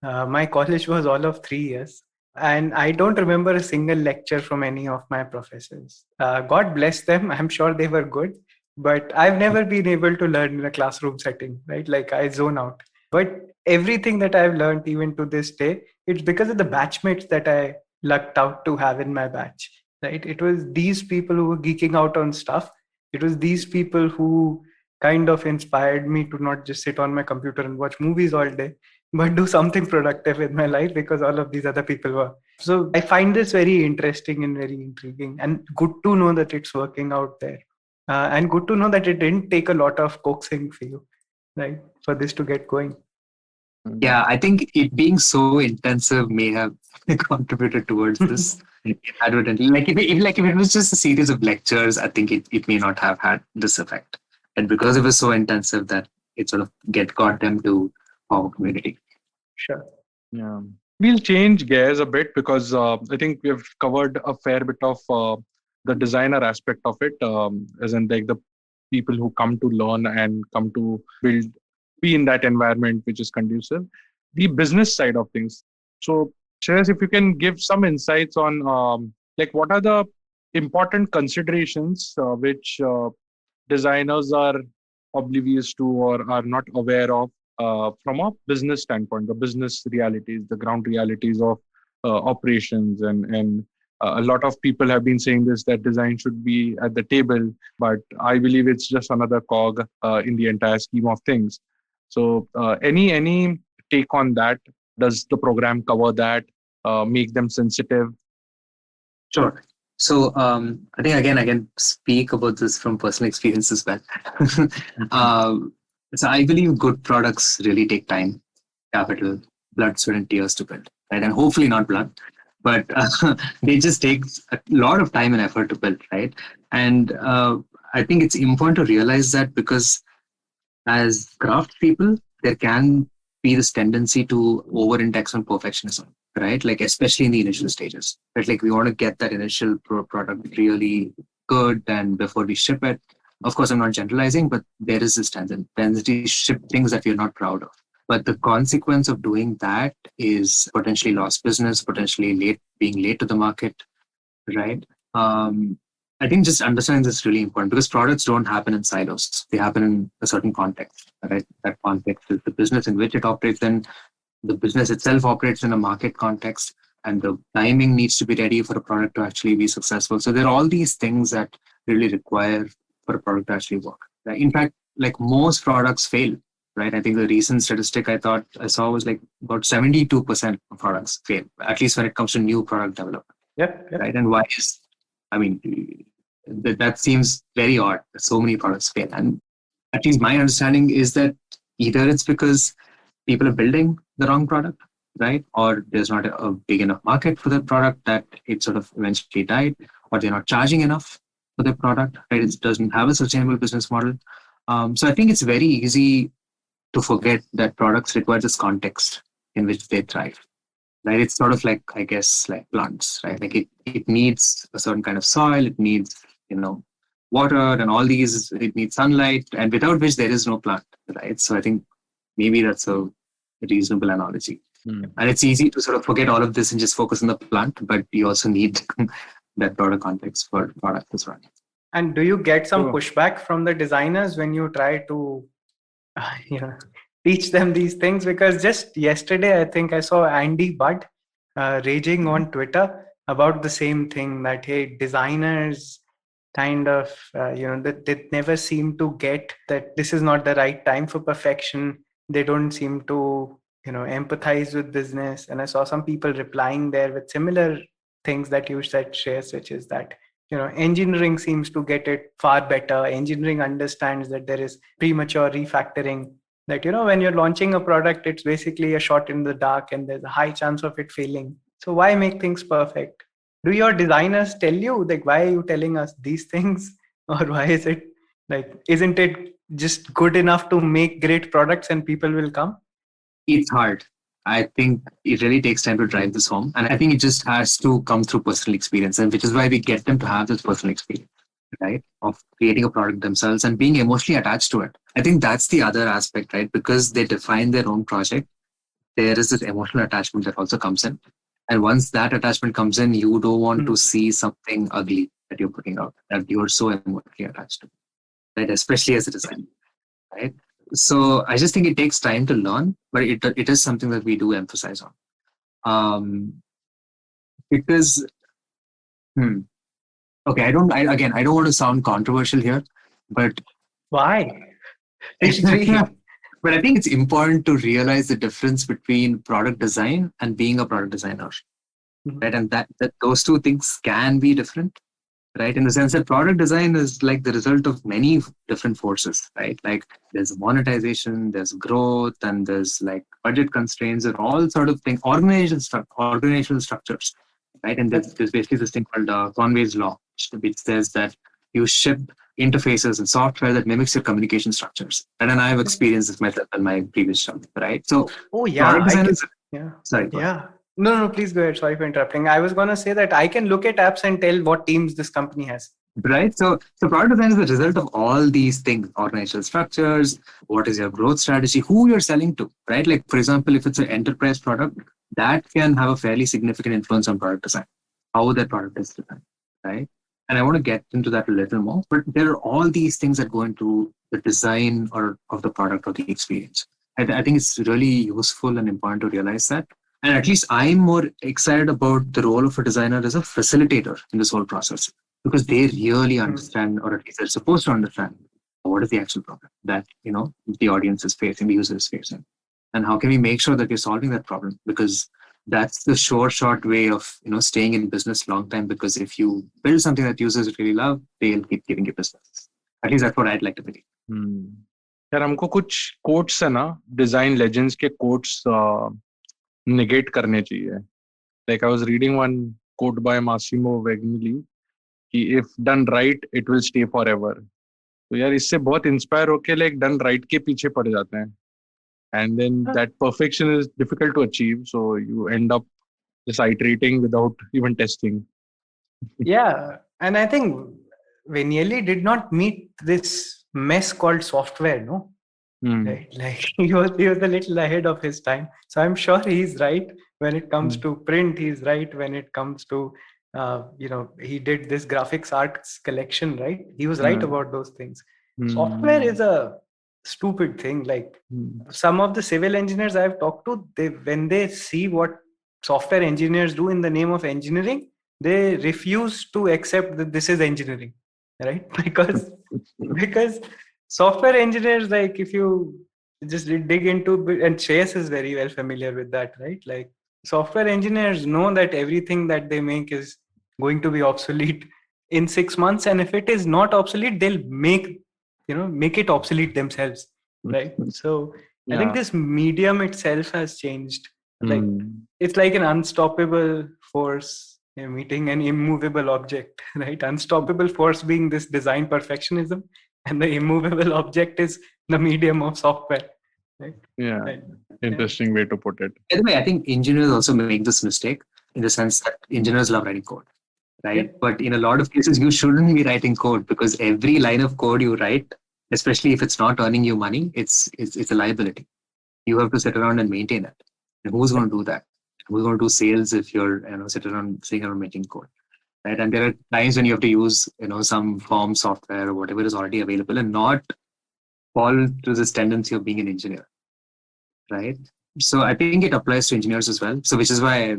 My college was all of 3 years, and I don't remember a single lecture from any of my professors. God bless them. I'm sure they were good, but I've never been able to learn in a classroom setting, right? Like I zone out. But everything that I've learned, even to this day, it's because of the batchmates that I lucked out to have in my batch, right? It was these people who were geeking out on stuff. It was these people who kind of inspired me to not just sit on my computer and watch movies all day, but do something productive in my life, because all of these other people were. So I find this very interesting and very intriguing, and good to know that it's working out there. And good to know that it didn't take a lot of coaxing for you, right, for this to get going. Yeah, I think it being so intensive may have contributed towards this advertently. Like if it was just a series of lectures, I think it may not have had this effect. And because it was so intensive that it sort of got them to form a community. Sure. Yeah. We'll change gears a bit because I think we've covered a fair bit of the designer aspect of it, as in like the people who come to learn and come to build, be in that environment which is conducive. The business side of things. So, Shreyas, if you can give some insights on like what are the important considerations which designers are oblivious to or are not aware of from a business standpoint, the business realities, the ground realities of operations, and a lot of people have been saying this, that design should be at the table, but I believe it's just another cog in the entire scheme of things. So, any take on that? Does the program cover that? Make them sensitive? Sure. So I think again I can speak about this from personal experience as well. So I believe good products really take time, capital, blood, sweat, and tears to build, right? And hopefully not blood, but they just take a lot of time and effort to build, right? And I think it's important to realize that, because as craft people, there can be this tendency to over-index on perfectionism, right? Like especially in the initial stages, right? Like we want to get that initial product really good, and before we ship it. Of course, I'm not generalizing, but there is this tendency to ship things that we're not proud of. But the consequence of doing that is potentially lost business, potentially being late to the market, right? I think just understanding this is really important, because products don't happen in silos. They happen in a certain context, right? That context is the business in which it operates in. The business itself operates in a market context, and the timing needs to be ready for a product to actually be successful. So there are all these things that really require for a product to actually work. Right? In fact, like most products fail, right? I think the recent statistic I saw was like about 72% of products fail, at least when it comes to new product development. Yeah. Right? And why is, I mean, that seems very odd that so many products fail. And at least my understanding is that either it's because people are building the wrong product, right? Or there's not a big enough market for the product that it sort of eventually died, or they're not charging enough for the product, right? It doesn't have a sustainable business model. So I think it's very easy to forget that products require this context in which they thrive. Right? It's sort of like, I guess, like plants, right? Like it needs a certain kind of soil, it needs, water and all these, it needs sunlight, and without which there is no plant, right? So I think maybe that's a reasonable analogy. And it's easy to sort of forget all of this and just focus on the plant, but you also need that broader context for product as well. And do you get some pushback from the designers when you try to, teach them these things? Because just yesterday, I think I saw Andy Budd raging on Twitter about the same thing, that, hey, designers kind of, that they never seem to get that this is not the right time for perfection. They don't seem to, empathize with business. And I saw some people replying there with similar things that you said, Shreyas, which is that, engineering seems to get it far better. Engineering understands that there is premature refactoring, that, when you're launching a product, it's basically a shot in the dark and there's a high chance of it failing. So why make things perfect? Do your designers tell you, like, why are you telling us these things? Or why is it like, isn't it just good enough to make great products and people will come? It's hard. I think it really takes time to drive this home. And I think it just has to come through personal experience, and which is why we get them to have this personal experience, right? Of creating a product themselves and being emotionally attached to it. I think that's the other aspect, right? Because they define their own project, there is this emotional attachment that also comes in. And once that attachment comes in, you don't want to see something ugly that you're putting out, that you're so emotionally attached to, right? Especially as a designer, right? So I just think it takes time to learn, but it is something that we do emphasize on. Because, okay, I don't want to sound controversial here, but Why? Feel free. but I think it's important to realize the difference between product design and being a product designer, right? And that those two things can be different, right? In the sense that product design is like the result of many different forces, right? Like there's monetization, there's growth, and there's like budget constraints and all sort of things, organizational structures, right? And there's basically this thing called Conway's Law, which says that you ship interfaces and software that mimics your communication structures. And then I've experienced this myself in my previous job, right? So product design is... Sorry. Yeah. No, please go ahead. Sorry for interrupting. I was going to say that I can look at apps and tell what teams this company has. Right. So product design is the result of all these things: organizational structures, what is your growth strategy, who you're selling to, right? Like, for example, if it's an enterprise product, that can have a fairly significant influence on product design, how that product is designed, right? And I want to get into that a little more, but there are all these things that go into the design or of the product or the experience. I think it's really useful and important to realize that. And at least I'm more excited about the role of a designer as a facilitator in this whole process, because they really understand, or at least they're supposed to understand, what is the actual problem that the audience is facing, the user is facing, and how can we make sure that we're solving that problem? Because that's the short way of staying in business long time. Because if you build something that users really love, they'll keep giving you business. At least that's what I'd like to believe. यार हमको कुछ quotes है ना, design legends के quotes negate करने चाहिए. Like I was reading one quote by Massimo Vegnelli कि if done right it will stay forever. तो यार इससे बहुत इंस्पायर होके like done right के पीछे पड़ जाते हैं, and then that perfection is difficult to achieve, so you end up just iterating without even testing. Yeah, and I think Vignelli did not meet this mess called software, no? Right? Like he was a little ahead of his time. So I'm sure he's right when it comes to print. He's right when it comes to he did this graphics arts collection, right? He was right about those things. Software is a stupid thing. Like some of the civil engineers I've talked to, when they see what software engineers do in the name of engineering, they refuse to accept that this is engineering, right? Because software engineers, like if you just dig into, and Shreyas is very well familiar with that, right? Like software engineers know that everything that they make is going to be obsolete in 6 months, and if it is not obsolete, they'll make it obsolete themselves, right? So I think this medium itself has changed. Like it's like an unstoppable force meeting an immovable object, right? Unstoppable force being this design perfectionism, and the immovable object is the medium of software, right? Interesting way to put it. By the way, I think engineers also make this mistake in the sense that engineers love writing code, right? But in a lot of cases, you shouldn't be writing code, because every line of code you write, especially if it's not earning you money, it's a liability. You have to sit around and maintain it. And who's going to do that? Who's going to do sales if you're sitting around making code, right? And there are times when you have to use some form software or whatever is already available, and not fall to this tendency of being an engineer, right? So I think it applies to engineers as well. So which is why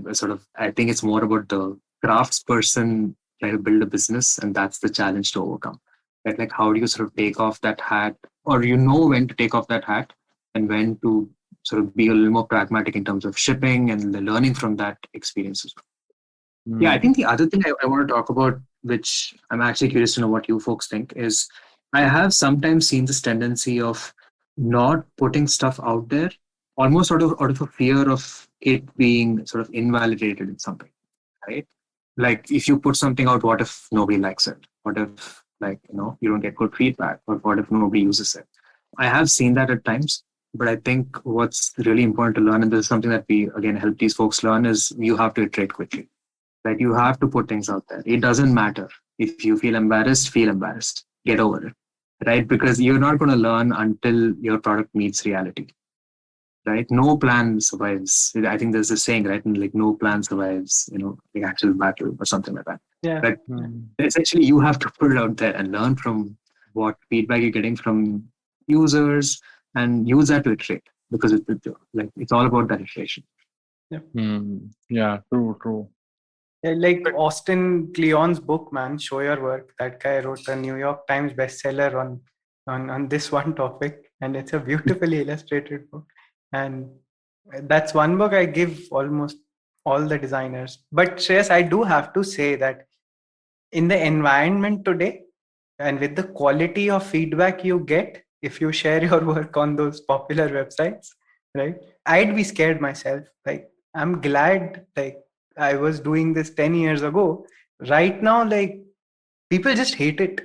I think it's more about the craftsperson trying to build a business, and that's the challenge to overcome. Right? Like how do you sort of take off that hat, or when to take off that hat, and when to sort of be a little more pragmatic in terms of shipping and the learning from that experience as well. Yeah, I think the other thing I want to talk about, which I'm actually curious to know what you folks think, is I have sometimes seen this tendency of not putting stuff out there, almost out of a fear of it being sort of invalidated in some way, right? Like if you put something out, what if nobody likes it? What if you don't get good feedback? Or what if nobody uses it? I have seen that at times. But I think what's really important to learn, and this is something that we again help these folks learn, is you have to iterate quickly. Right? You have to put things out there. It doesn't matter if you feel embarrassed, get over it. Right? Because you're not going to learn until your product meets reality. Right? No plan survives. I think there's a saying, right? And like no plan survives, the actual battle or something like that. Yeah. But Hmm. essentially you have to put it out there and learn from what feedback you're getting from users and use that to iterate, because it's all about that iteration. Yeah, true. Yeah, like Austin Kleon's book, man, Show Your Work. That guy wrote a New York Times bestseller on this one topic, and it's a beautifully illustrated book. And that's one book I give almost all the designers. But Shreyas, I do have to say that in the environment today, and with the quality of feedback you get if you share your work on those popular websites, right? I'd be scared myself. Like, I'm glad, like, I was doing this 10 years ago. Right now, like, people just hate it.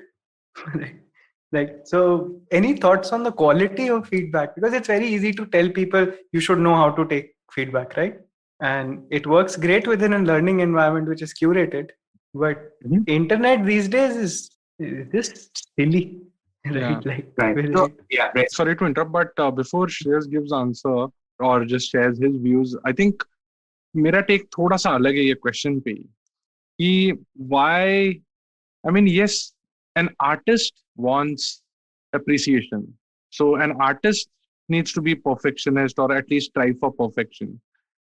Like, so any thoughts on the quality of feedback? Because it's very easy to tell people you should know how to take feedback, right? And it works great within a learning environment which is curated. But Mhm. internet these days is just silly, Yeah. right? Like, Right. with So, it. yeah, right. Sorry to interrupt, but before Shreyas gives answer or just shares his views, I think मेरा take थोड़ा सा अलग है ये question पे कि why, I mean, yes, an artist wants appreciation. So an artist needs to be perfectionist or at least strive for perfection.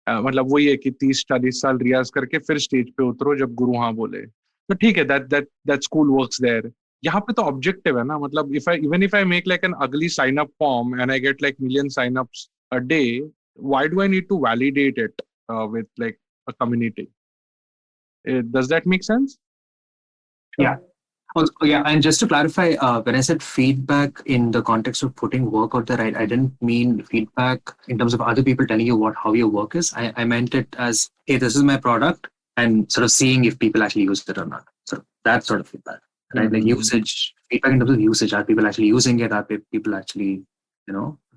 मतलब वही है कि 30-40 साल रियाज करके फिर स्टेज पे उतरो जब गुरु हाँ बोले तो ठीक है that school works there. यहाँ पे तो ऑब्जेक्टिव है ना मतलब if I make like an ugly sign up form and I get like million sign ups a day, why do I need to validate it with like a community? Does that make sense? Yeah. Also, yeah, and just to clarify, when I said feedback in the context of putting work out there, I didn't mean feedback in terms of other people telling you how your work is. I meant it as, hey, this is my product, and sort of seeing if people actually use it or not. So that sort of feedback, right? Like usage, feedback in terms of usage. Are people actually using it? Are people actually,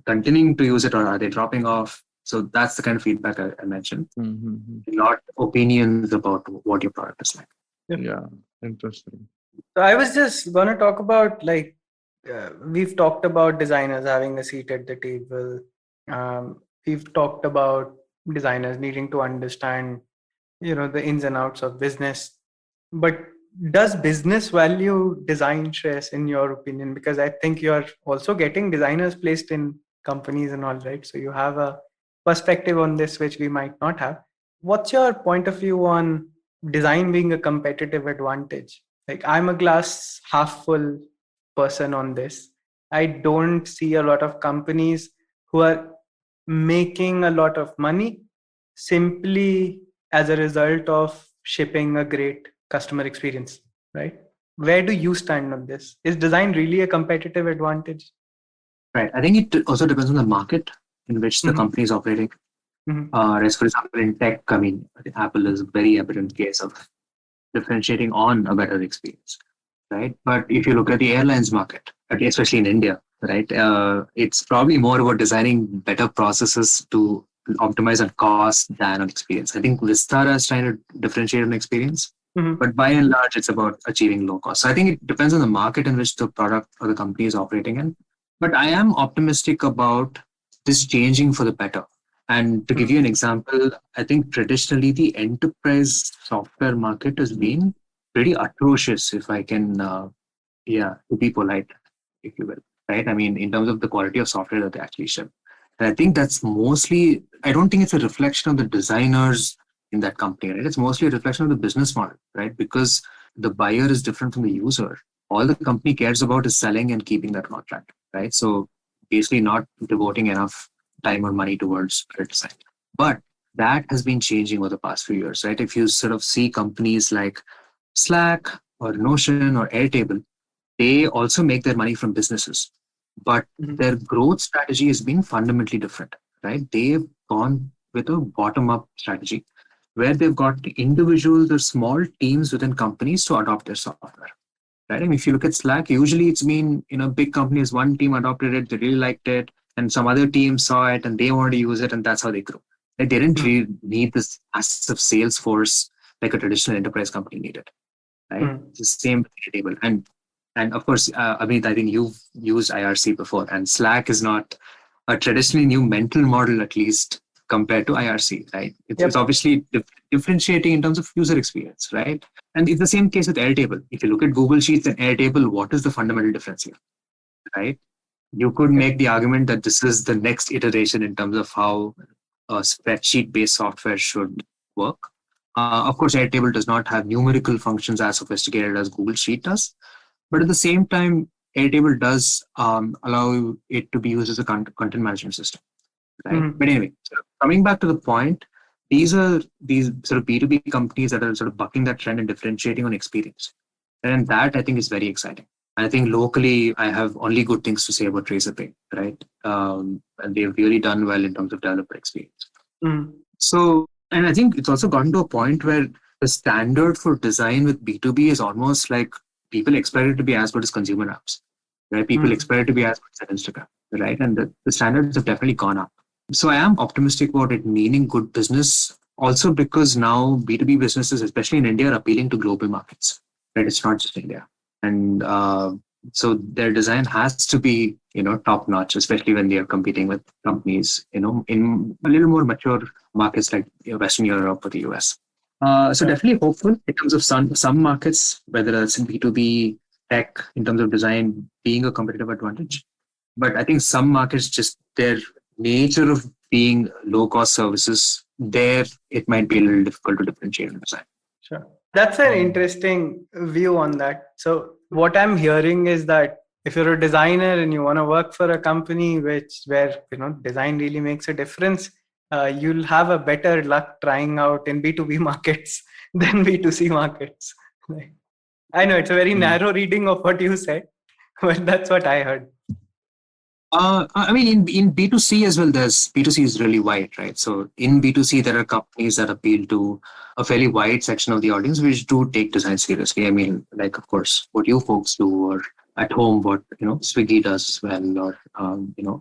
continuing to use it, or are they dropping off? So that's the kind of feedback I mentioned, not opinions about what your product is like. Yeah, interesting. So I was just going to talk about, like, we've talked about designers having a seat at the table. We've talked about designers needing to understand, the ins and outs of business. But does business value design, stress, in your opinion? Because I think you're also getting designers placed in companies and all, right? So you have a perspective on this which we might not have. What's your point of view on design being a competitive advantage? Like, I'm a glass half full person on this. I don't see a lot of companies who are making a lot of money simply as a result of shipping a great customer experience, right? Where do you stand on this? Is design really a competitive advantage? Right. I think it also depends on the market in which the company is operating. As for example, in tech, I mean, Apple is a very evident case of differentiating on a better experience, right? But if you look at the airlines market, especially in India, right, it's probably more about designing better processes to optimize on cost than on experience. I think Vistara is trying to differentiate on experience, but by and large, it's about achieving low cost. So I think it depends on the market in which the product or the company is operating in. But I am optimistic about this changing for the better. And to give you an example, I think traditionally the enterprise software market has been pretty atrocious, if I can, to be polite, if you will, right? I mean, in terms of the quality of software that they actually ship. And I think that's mostly, I don't think it's a reflection of the designers in that company, right? It's mostly a reflection of the business model, right? Because the buyer is different from the user. All the company cares about is selling and keeping that contract, right? So basically not devoting enough time or money towards product design. But that has been changing over the past few years, right? If you sort of see companies like Slack or Notion or Airtable, they also make their money from businesses, but their growth strategy has been fundamentally different, right? They've gone with a bottom-up strategy where they've got individuals or small teams within companies to adopt their software, right? I mean, if you look at Slack, usually it's been, big companies, one team adopted it, they really liked it, and some other team saw it and they wanted to use it, and that's how they grew. Like, they didn't really need this massive sales force like a traditional enterprise company needed, right? It's the same table. And of course, Abhinit, I think you've used IRC before, and Slack is not a traditionally new mental model, at least compared to IRC, right? It's obviously differentiating in terms of user experience, right? And it's the same case with Airtable. If you look at Google Sheets and Airtable, what is the fundamental difference here, right? You could make the argument that this is the next iteration in terms of how a spreadsheet-based software should work. Of course, Airtable does not have numerical functions as sophisticated as Google Sheet does, but at the same time, Airtable does allow it to be used as a content management system, right? But anyway, so coming back to the point, these are these sort of B2B companies that are sort of bucking that trend and differentiating on experience. And that, I think, is very exciting. I think locally, I have only good things to say about Razorpay, right? And they've really done well in terms of developer experience. So, and I think it's also gotten to a point where the standard for design with B2B is almost like people expect it to be as good as consumer apps, right? People expect it to be as good as Instagram, right? And the standards have definitely gone up. So I am optimistic about it meaning good business, also because now B2B businesses, especially in India, are appealing to global markets, right? It's not just India. And so their design has to be, top notch, especially when they are competing with companies, in a little more mature markets like Western Europe or the US. So definitely hopeful in terms of some markets, whether it's in B2B tech in terms of design being a competitive advantage. But I think some markets, just their nature of being low cost services, there it might be a little difficult to differentiate in design. Sure. That's an interesting view on that. So what I'm hearing is that if you're a designer and you want to work for a company where design really makes a difference, you'll have a better luck trying out in B2B markets than B2C markets. I know it's a very narrow reading of what you said, but that's what I heard. I mean, in B2C as well, B2C is really wide, right? So in B2C, there are companies that appeal to a fairly wide section of the audience, which do take design seriously. I mean, like, of course, what you folks do, or at home, what, Swiggy does as well, or, a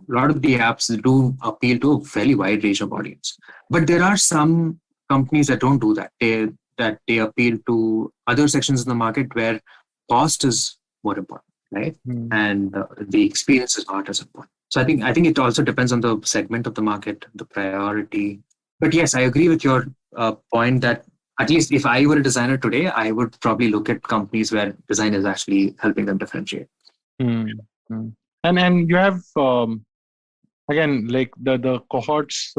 lot of the apps do appeal to a fairly wide range of audience. But there are some companies that don't do that. They appeal to other sections of the market where cost is more important, right? And the experience is not as important. So I think it also depends on the segment of the market, the priority. But yes, I agree with your point that at least if I were a designer today, I would probably look at companies where design is actually helping them differentiate. And you have again, like the cohorts,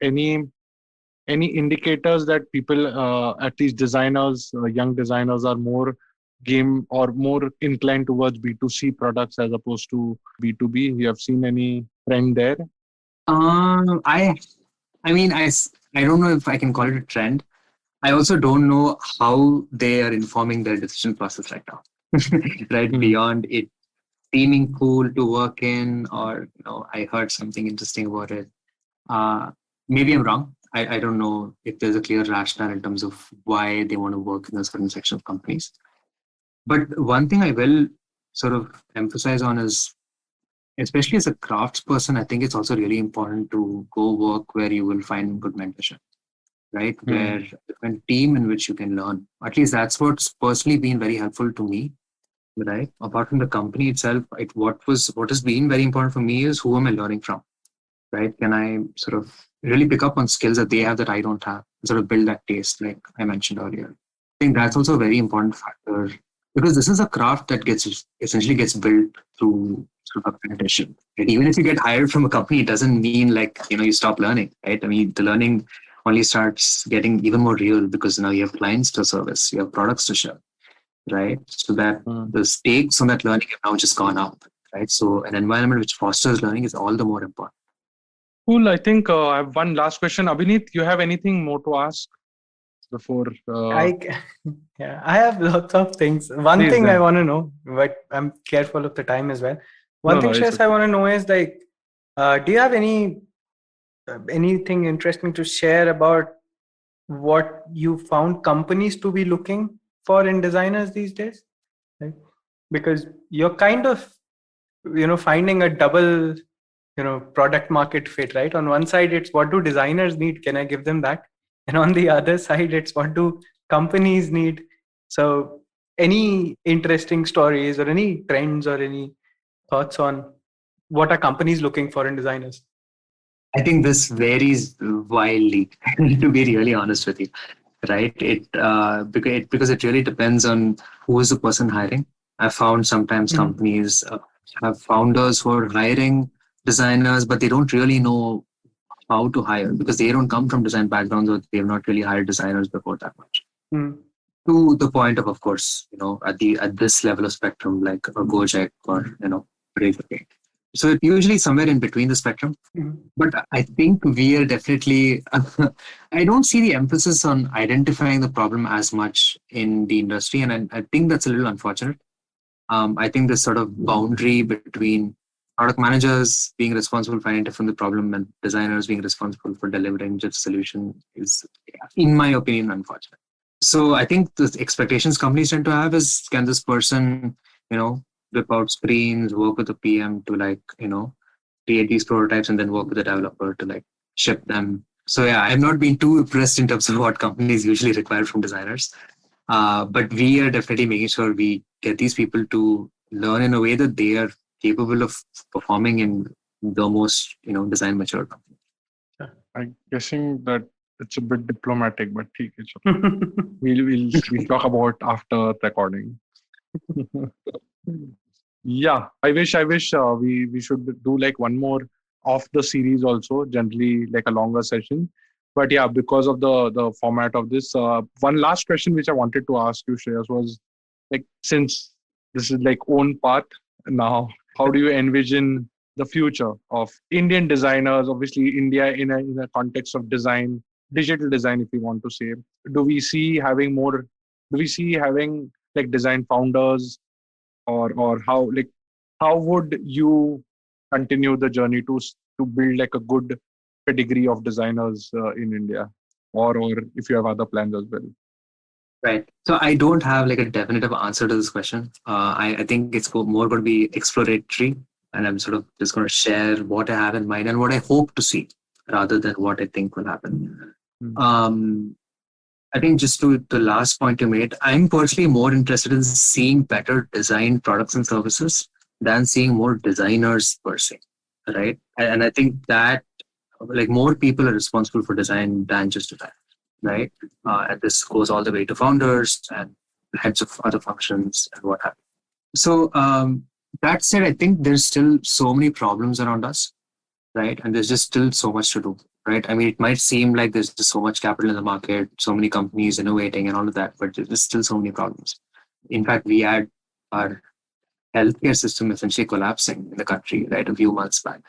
any indicators that people, at least designers, young designers, are more game or more inclined towards B2C products as opposed to B2B? You have seen any trend there? I don't know if I can call it a trend. I also don't know how they are informing their decision process right now, right? Beyond it seeming cool to work in, or, I heard something interesting about it. Maybe I'm wrong. I don't know if there's a clear rationale in terms of why they want to work in a certain section of companies. But one thing I will sort of emphasize on is, especially as a crafts person, I think it's also really important to go work where you will find good mentorship, right? Where a team in which you can learn. At least that's what's personally been very helpful to me, right? Apart from the company itself, what has been very important for me is who am I learning from, right? Can I sort of really pick up on skills that they have that I don't have, sort of build that taste, like I mentioned earlier. I think that's also a very important factor, because this is a craft that essentially gets built through sort of apprenticeship. Right? Even if you get hired from a company, it doesn't mean like, you stop learning, right? I mean, the learning only starts getting even more real because now you have clients to service, you have products to share, right? So that the stakes on that learning have now just gone up, right? So an environment which fosters learning is all the more important. Cool. I think I have one last question. Abhinit, you have anything more to ask before? I have lots of things. One thing I want to know, but I'm careful of the time as well. One thing, Shreyas, I want to know is like, do you have anything interesting to share about what you found companies to be looking for in designers these days? Right? Because you're kind of, finding a double product market fit, right? On one side, it's what do designers need? Can I give them that? And on the other side, it's what do companies need? So any interesting stories or any trends or any thoughts on what are companies looking for in designers? I think this varies wildly, to be really honest with you, right? Because it really depends on who is the person hiring. I found sometimes companies have founders who are hiring designers, but they don't really know how to hire because they don't come from design backgrounds or they have not really hired designers before that much. To the point of course, at this level of spectrum, like a Gojek or Brave. So it's usually somewhere in between the spectrum. But I think we are definitely, I don't see the emphasis on identifying the problem as much in the industry. And I think that's a little unfortunate. I think this sort of boundary between product managers being responsible for identifying the problem and designers being responsible for delivering just solution is, in my opinion, unfortunate. So I think the expectations companies tend to have is, can this person, whip out screens, work with the PM to create these prototypes and then work with the developer to ship them. So yeah, I've not been too impressed in terms of what companies usually require from designers. But we are definitely making sure we get these people to learn in a way that they are capable of performing in the most, design mature company. I'm guessing that it's a bit diplomatic, but we'll talk about after recording. Yeah, I wish we should do one more of the series also, generally a longer session. But yeah, because of the format of this, one last question which I wanted to ask you, Shreyas, was since this is Ownpath now, how do you envision the future of Indian designers? Obviously, India in a context of design, digital design, if you want to say, do we see having design founders? Or how would you continue the journey to build a good pedigree of designers in India, or if you have other plans as well? Right. So I don't have a definitive answer to this question. I think it's more going to be exploratory, and I'm sort of just going to share what I have in mind and what I hope to see rather than what I think will happen. I think just to the last point you made, I'm personally more interested in seeing better design products and services than seeing more designers per se, right? And I think that more people are responsible for design than just design, right? And this goes all the way to founders and heads of other functions and what have you. So that said, I think there's still so many problems around us, right? And there's just still so much to do. Right. I mean, it might seem like there's just so much capital in the market, so many companies innovating and all of that, but there's still so many problems. In fact, we had our healthcare system essentially collapsing in the country, right, a few months back.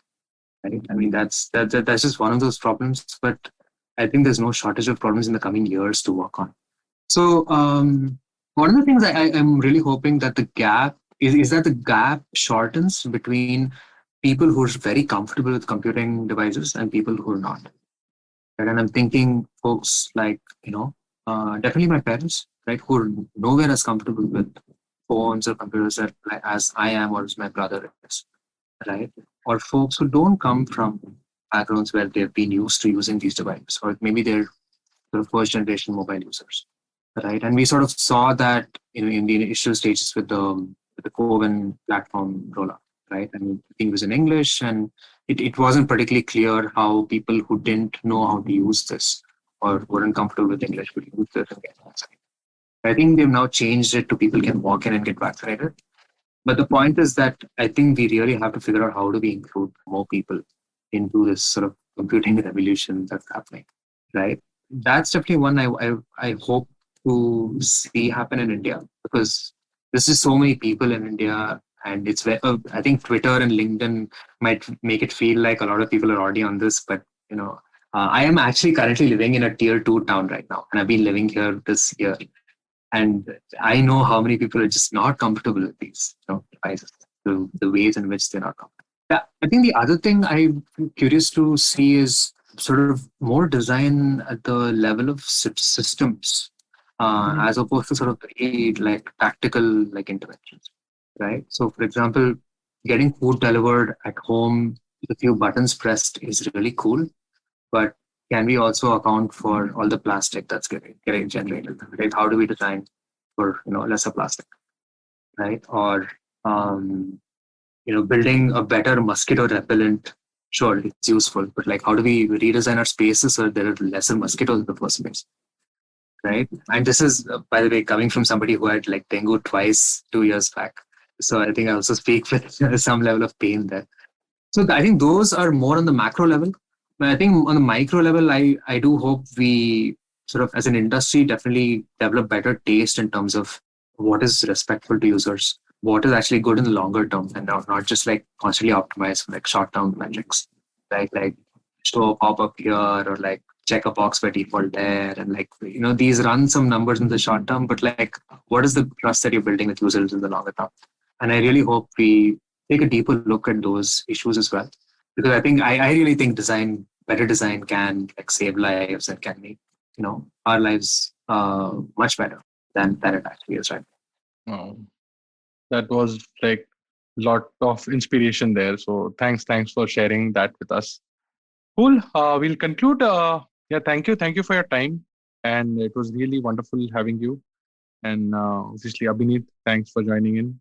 Right? I mean, that's just one of those problems, but I think there's no shortage of problems in the coming years to work on. So one of the things I am really hoping that the gap is that the gap shortens between people who are very comfortable with computing devices and people who are not. Right? And I'm thinking folks definitely my parents, right, who are nowhere as comfortable with phones or computers as I am or as my brother is, right? Or folks who don't come from backgrounds where they've been used to using these devices, or maybe they're sort of first generation mobile users, right? And we sort of saw that in the initial stages with the Coven platform rollout. Right. I mean, everything was in English and it wasn't particularly clear how people who didn't know how to use this or weren't comfortable with English would use this and get vaccinated. I think they've now changed it to people can walk in and get vaccinated. But the point is that I think we really have to figure out how do we include more people into this sort of computing revolution that's happening. Right. That's definitely one I hope to see happen in India, because there's just so many people in India. And it's I think Twitter and LinkedIn might make it feel like a lot of people are already on this, but I am actually currently living in a tier 2 town right now, and I've been living here this year, and I know how many people are just not comfortable with these devices, the ways in which they're not comfortable. Yeah, I think the other thing I'm curious to see is sort of more design at the level of systems, as opposed to sort of tactical interventions. Right. So, for example, getting food delivered at home a few buttons pressed is really cool, but can we also account for all the plastic that's getting generated? Right? How do we design for lesser plastic, right? Or building a better mosquito repellent. Sure, it's useful, but like, how do we redesign our spaces so there are lesser mosquitoes in the first place, right? And this is, by the way, coming from somebody who had like dengue twice 2 years back. So I think I also speak with some level of pain there. So I think those are more on the macro level. But I think on the micro level, I do hope we sort of, as an industry, definitely develop better taste in terms of what is respectful to users, what is actually good in the longer term, and not just like constantly optimize for like short-term metrics, right? Like show a pop-up here or like check a box by default there. And like, these run some numbers in the short term, but like, what is the trust that you're building with users in the longer term? And I really hope we take a deeper look at those issues as well. Because I really think better design can like save lives and can make, our lives much better than it actually is, right? Oh, that was like a lot of inspiration there. So thanks for sharing that with us. Cool. We'll conclude. Thank you for your time. And it was really wonderful having you. And obviously, Abhinit, thanks for joining in.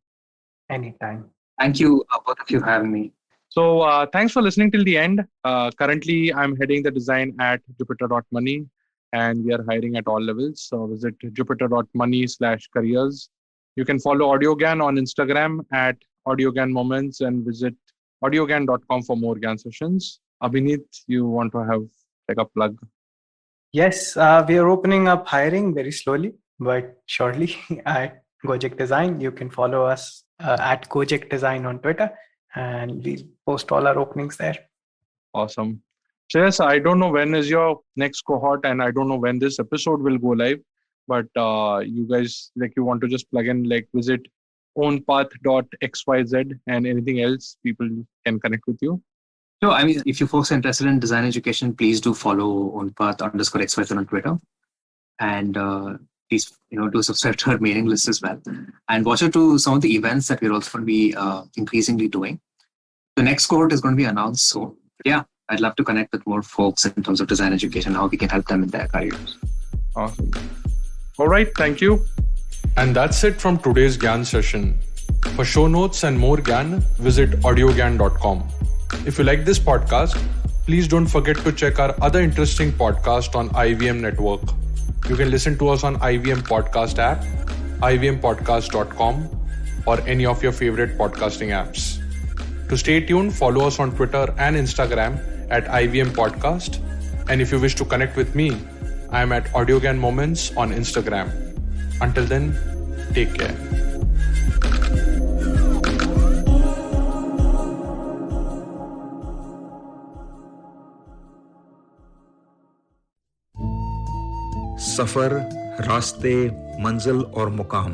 Anytime. Thank you, both of you, for having me. So thanks for listening till the end. Currently, I'm heading the design at Jupiter.money, and we are hiring at all levels. So visit jupiter.money/careers. You can follow Audiogyan on Instagram at Audiogyan Moments and visit audiogyan.com for more GAN sessions. Abhinit, you want to have like a plug? Yes, we are opening up hiring very slowly, but shortly at Gojek Design. You can follow us at Gojek Design on Twitter, and we post all our openings there. Awesome. Shreyas, I don't know when is your next cohort, and I don't know when this episode will go live, but you guys, like, you want to just plug in, like, visit ownpath.xyz, and anything else people can connect with you. So, I mean, if you folks are interested in design education, please do follow Ownpath_xyz on Twitter. And please, do subscribe to our mailing list as well. And watch out to some of the events that we're also going to be increasingly doing. The next cohort is going to be announced soon. Yeah, I'd love to connect with more folks in terms of design education, how we can help them in their careers. Awesome. All right, thank you. And that's it from today's GAN session. For show notes and more GAN, visit audiogyan.com. If you like this podcast, please don't forget to check our other interesting podcast on IVM Network. You can listen to us on IVM Podcast app, ivmpodcast.com, or any of your favorite podcasting apps. To stay tuned, follow us on Twitter and Instagram at IVM Podcast. And if you wish to connect with me, I am at Audiogyan Moments on Instagram. Until then, take care. सफर, रास्ते, मंजिल और मुकाम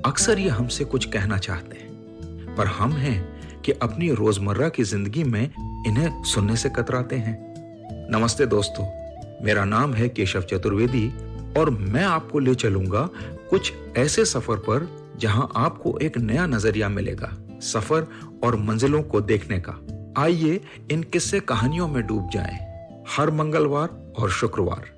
अक्सर ये हमसे कुछ कहना चाहते हैं, पर हम हैं कि अपनी रोजमर्रा की जिंदगी में इन्हें सुनने से कतराते हैं। नमस्ते दोस्तों, मेरा नाम है केशव चतुर्वेदी और मैं आपको ले चलूंगा कुछ ऐसे सफर पर जहां आपको एक नया नजरिया मिलेगा सफर और मंजिलों को देखने का। आइए इन किस्से कहानियों में डूब जाएं, हर मंगलवार और शुक्रवार।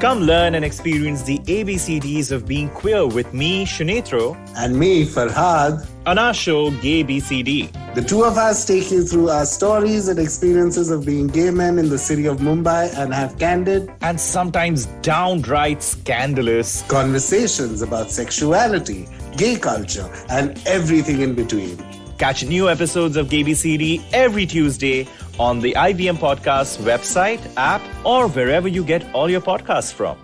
Come learn and experience the ABCDs of being queer with me, Shunetro, and me, Farhad, on our show Gay BCD. The two of us take you through our stories and experiences of being gay men in the city of Mumbai and have candid and sometimes downright scandalous conversations about sexuality, gay culture, and everything in between. Catch new episodes of Gay BCD every Tuesday on the IVM Podcast website, app, or wherever you get all your podcasts from.